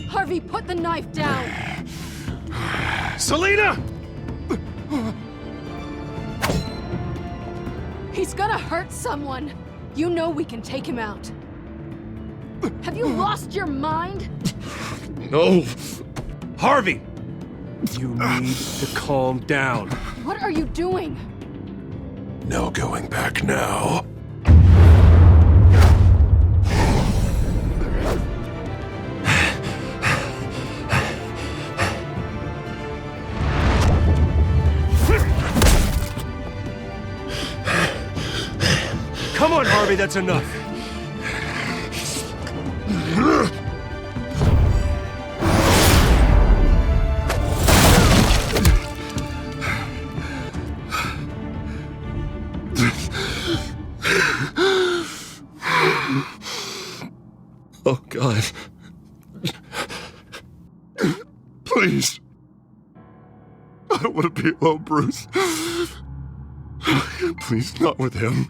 Harvey, put the knife down! Selina! He's gonna hurt someone! You know we can take him out. Have you lost your mind? No! Harvey! You need to calm down. What are you doing? No going back now. on, Harvey, that's enough. Oh, God. Please. I don't want to be alone, Bruce. Please, not with him.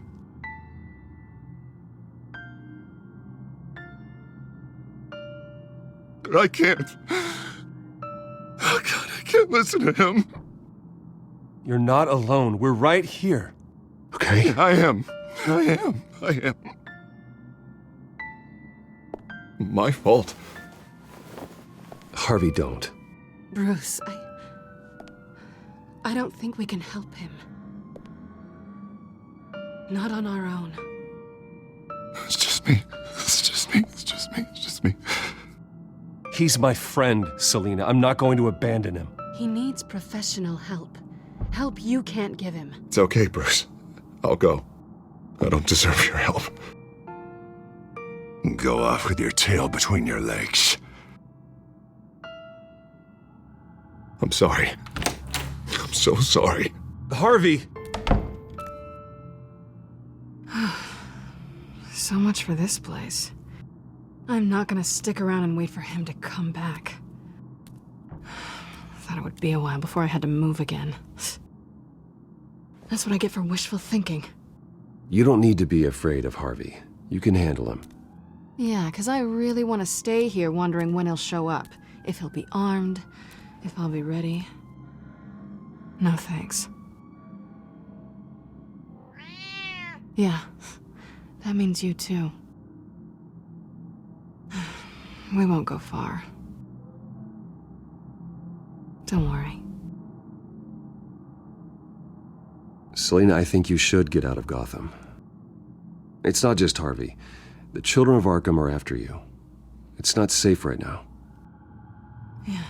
I can't. Oh, God, I can't listen to him. You're not alone. We're right here. Okay, I am. My fault. Harvey, don't. Bruce, I don't think we can help him. Not on our own. It's just me. He's my friend, Selina. I'm not going to abandon him. He needs professional help. Help you can't give him. It's okay, Bruce. I'll go. I don't deserve your help. Go off with your tail between your legs. I'm sorry. I'm so sorry. Harvey! So much for this place. I'm not gonna stick around and wait for him to come back. Thought it would be a while before I had to move again. That's what I get for wishful thinking. You don't need to be afraid of Harvey. You can handle him. Yeah, 'cause I really want to stay here wondering when he'll show up. If he'll be armed, if I'll be ready. No thanks. Yeah, that means you too. We won't go far. Don't worry. Selina, I think you should get out of Gotham. It's not just Harvey. The children of Arkham are after you. It's not safe right now. Yeah.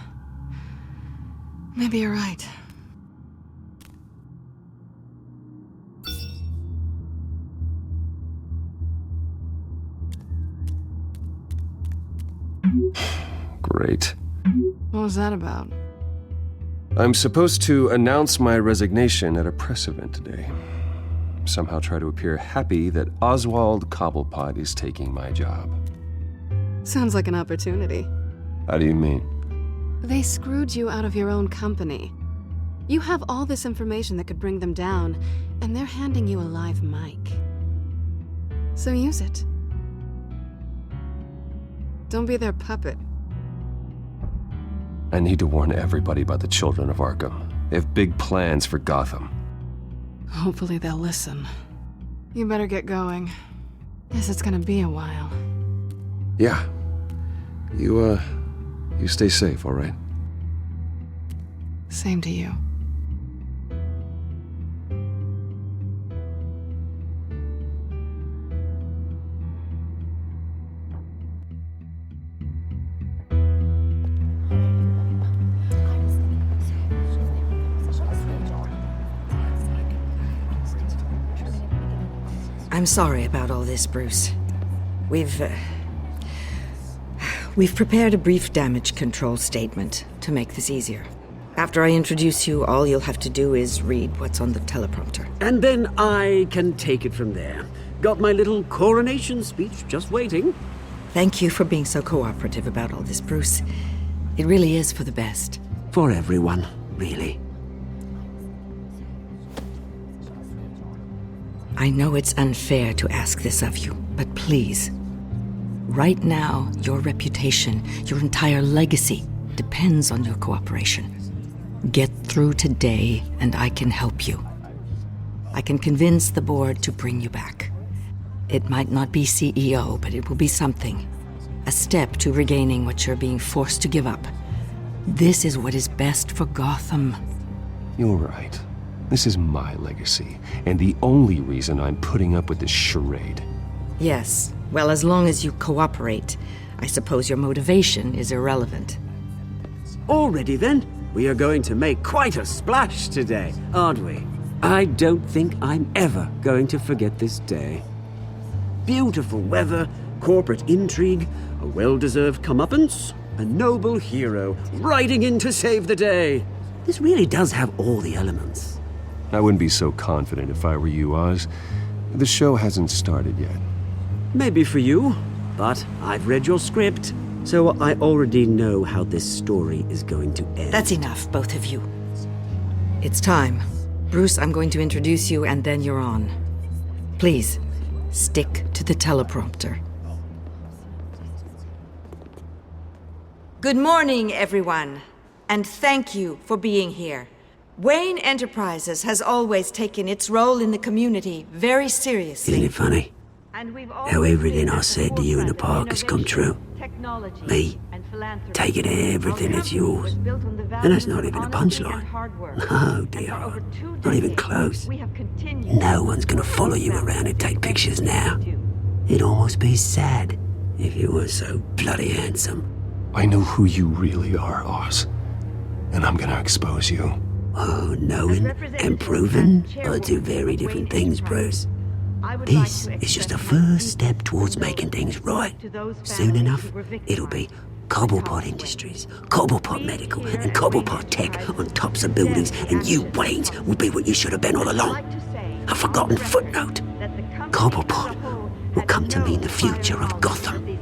Maybe you're right. Great. What was that about? I'm supposed to announce my resignation at a press event today. Somehow try to appear happy that Oswald Cobblepot is taking my job. Sounds like an opportunity. How do you mean? They screwed you out of your own company. You have all this information that could bring them down, and they're handing you a live mic. So use it. Don't be their puppet. I need to warn everybody about the children of Arkham. They have big plans for Gotham. Hopefully they'll listen. You better get going. Guess it's gonna be a while. Yeah. You stay safe, all right? Same to you. I'm sorry about all this, Bruce. We've prepared a brief damage control statement to make this easier. After I introduce you, all you'll have to do is read what's on the teleprompter. And then I can take it from there. Got my little coronation speech just waiting. Thank you for being so cooperative about all this, Bruce. It really is for the best. For everyone, really. I know it's unfair to ask this of you, but please. Right now, your reputation, your entire legacy, depends on your cooperation. Get through today, and I can help you. I can convince the board to bring you back. It might not be CEO, but it will be something. A step to regaining what you're being forced to give up. This is what is best for Gotham. You're right. This is my legacy, and the only reason I'm putting up with this charade. Yes, well, as long as you cooperate, I suppose your motivation is irrelevant. Already then, we are going to make quite a splash today, aren't we? I don't think I'm ever going to forget this day. beautiful weather, corporate intrigue, a well-deserved comeuppance, a noble hero riding in to save the day. This really does have all the elements. I wouldn't be so confident if I were you, Oz. The show hasn't started yet. Maybe for you, but I've read your script, so I already know how this story is going to end. That's enough, both of you. It's time. Bruce, I'm going to introduce you and then you're on. Please, stick to the teleprompter. Good morning, everyone, and thank you for being here. Wayne Enterprises has always taken its role in the community very seriously. Isn't it funny? How everything I said to you in the park has come true. Me, taking everything that's yours. And that's not even a punchline. No, dear. Not even close. No one's gonna follow you around and take pictures now. It'd almost be sad if you were so bloody handsome. I know who you really are, Oz. And I'm gonna expose you. Oh, knowing and proving are two very different things, Bruce. This is just a first step towards making things right. Soon enough, it'll be Cobblepot Industries, Cobblepot Medical, and Cobblepot Tech on tops of buildings, and you, Waynes, will be what you should have been all along. A forgotten footnote. Cobblepot will come to mean the future of Gotham.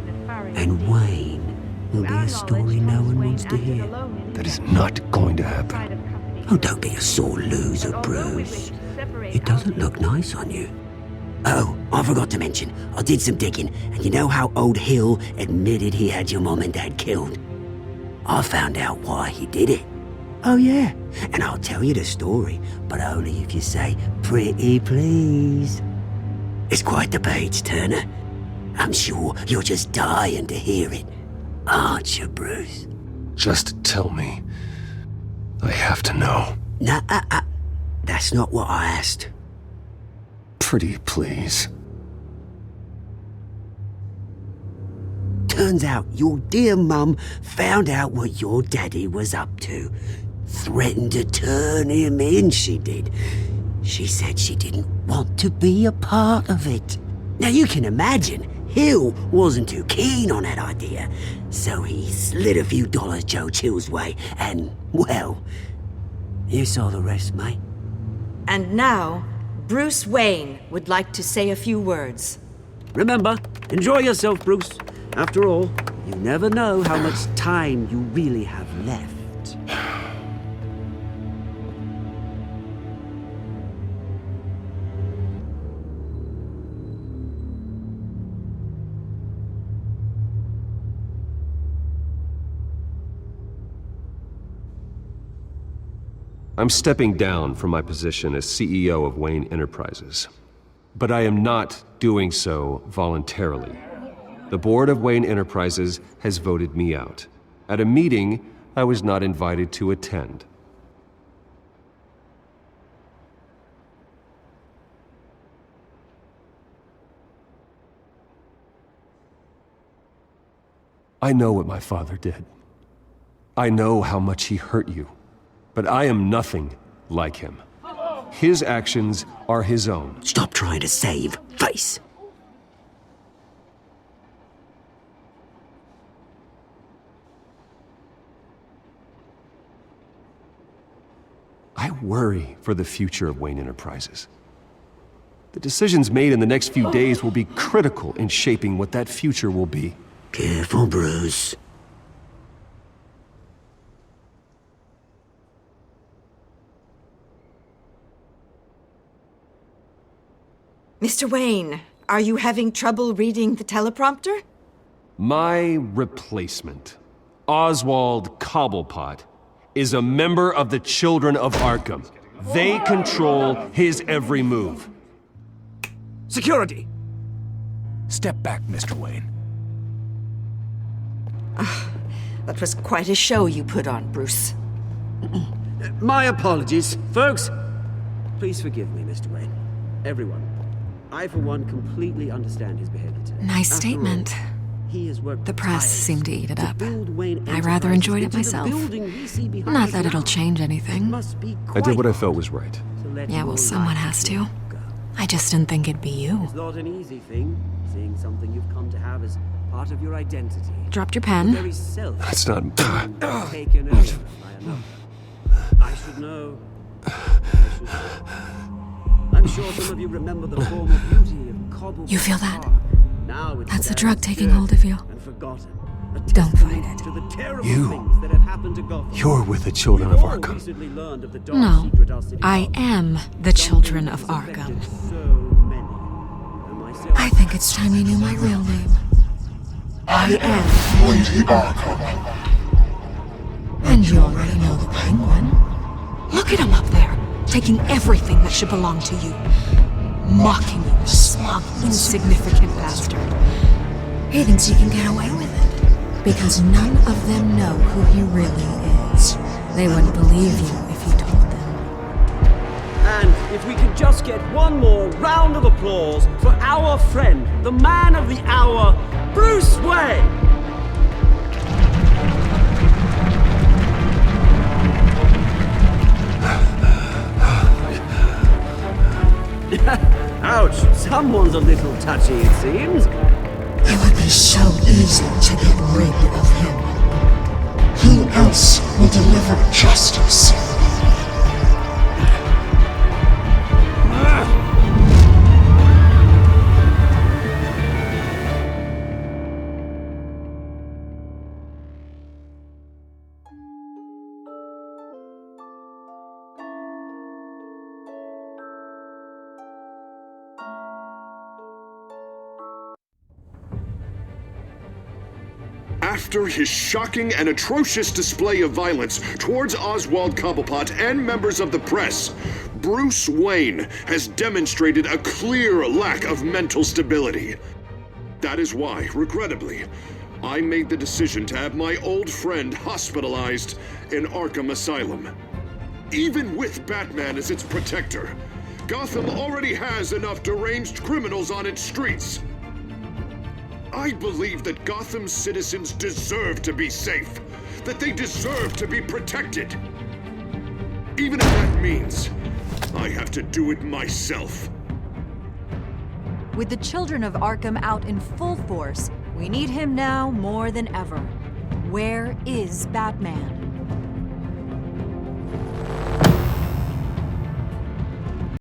And Wayne will be a story no one wants to hear. That is not going to happen. Oh, don't be a sore loser, Bruce. It doesn't look nice on you. Oh, I forgot to mention, I did some digging, and you know how old Hill admitted he had your mom and dad killed? I found out why he did it. Oh yeah, and I'll tell you the story, but only if you say, pretty please. It's quite the page, Turner. I'm sure you're just dying to hear it, aren't you, Bruce? Just tell me. I have to know. Nah, that's not what I asked. Pretty please. Turns out your dear mum found out what your daddy was up to. Threatened to turn him in, she did. She said she didn't want to be a part of it. Now you can imagine, Hill wasn't too keen on that idea, so he slid a few dollars Joe Chill's way, and, well, you saw the rest, mate. And now, Bruce Wayne would like to say a few words. Remember, enjoy yourself, Bruce. After all, you never know how much time you really have left. I'm stepping down from my position as CEO of Wayne Enterprises. But I am not doing so voluntarily. The board of Wayne Enterprises has voted me out, at a meeting I was not invited to attend. I know what my father did. I know how much he hurt you. But I am nothing like him. His actions are his own. Stop trying to save face. I worry for the future of Wayne Enterprises. The decisions made in the next few days will be critical in shaping what that future will be. Careful, Bruce. Mr. Wayne, are you having trouble reading the teleprompter? My replacement, Oswald Cobblepot, is a member of the Children of Arkham. They control his every move. Security! Step back, Mr. Wayne. That was quite a show you put on, Bruce. My apologies, folks. Please forgive me, Mr. Wayne. Everyone. I, for one, completely understand his behavior today. Nice statement. The press seemed to eat it up. I rather enjoyed it myself. Not that it'll change anything. I did what I felt was right. Yeah, well, someone has to. I just didn't think it'd be you. It's not an easy thing, seeing something you've come to have as part of your identity. Dropped your pen. Very self. That's not... Taken over by another. I should know. I'm sure some of you remember the former beauty of Cobble. You feel that? Now it's That's the stands drug taking dead hold of you. and forgotten. Don't fight it. To the terrible You- things that have happened to Gotham. You're with the children of We've all Arkham. recently learned of the dark No, secret our city I holds. am the children of Something Arkham. that's affected so many. And myself- I think it's time you knew my real name. I am. Lady Arkham. And you already know the Penguin. Look at him up there, taking everything that should belong to you. Mocking you, smug, insignificant bastard. He thinks he can get away with it. Because none of them know who he really is. They wouldn't believe you if you told them. And if we could just get one more round of applause for our friend, the man of the hour, Bruce Wayne! Ouch, someone's a little touchy, it seems. It would be so easy to get rid of him. Who else will deliver justice? After his shocking and atrocious display of violence towards Oswald Cobblepot and members of the press, Bruce Wayne has demonstrated a clear lack of mental stability. That is why, regrettably, I made the decision to have my old friend hospitalized in Arkham Asylum. Even with Batman as its protector, Gotham already has enough deranged criminals on its streets. I believe that Gotham's citizens deserve to be safe, that they deserve to be protected. Even if that means I have to do it myself. With the children of Arkham out in full force, we need him now more than ever. Where is Batman?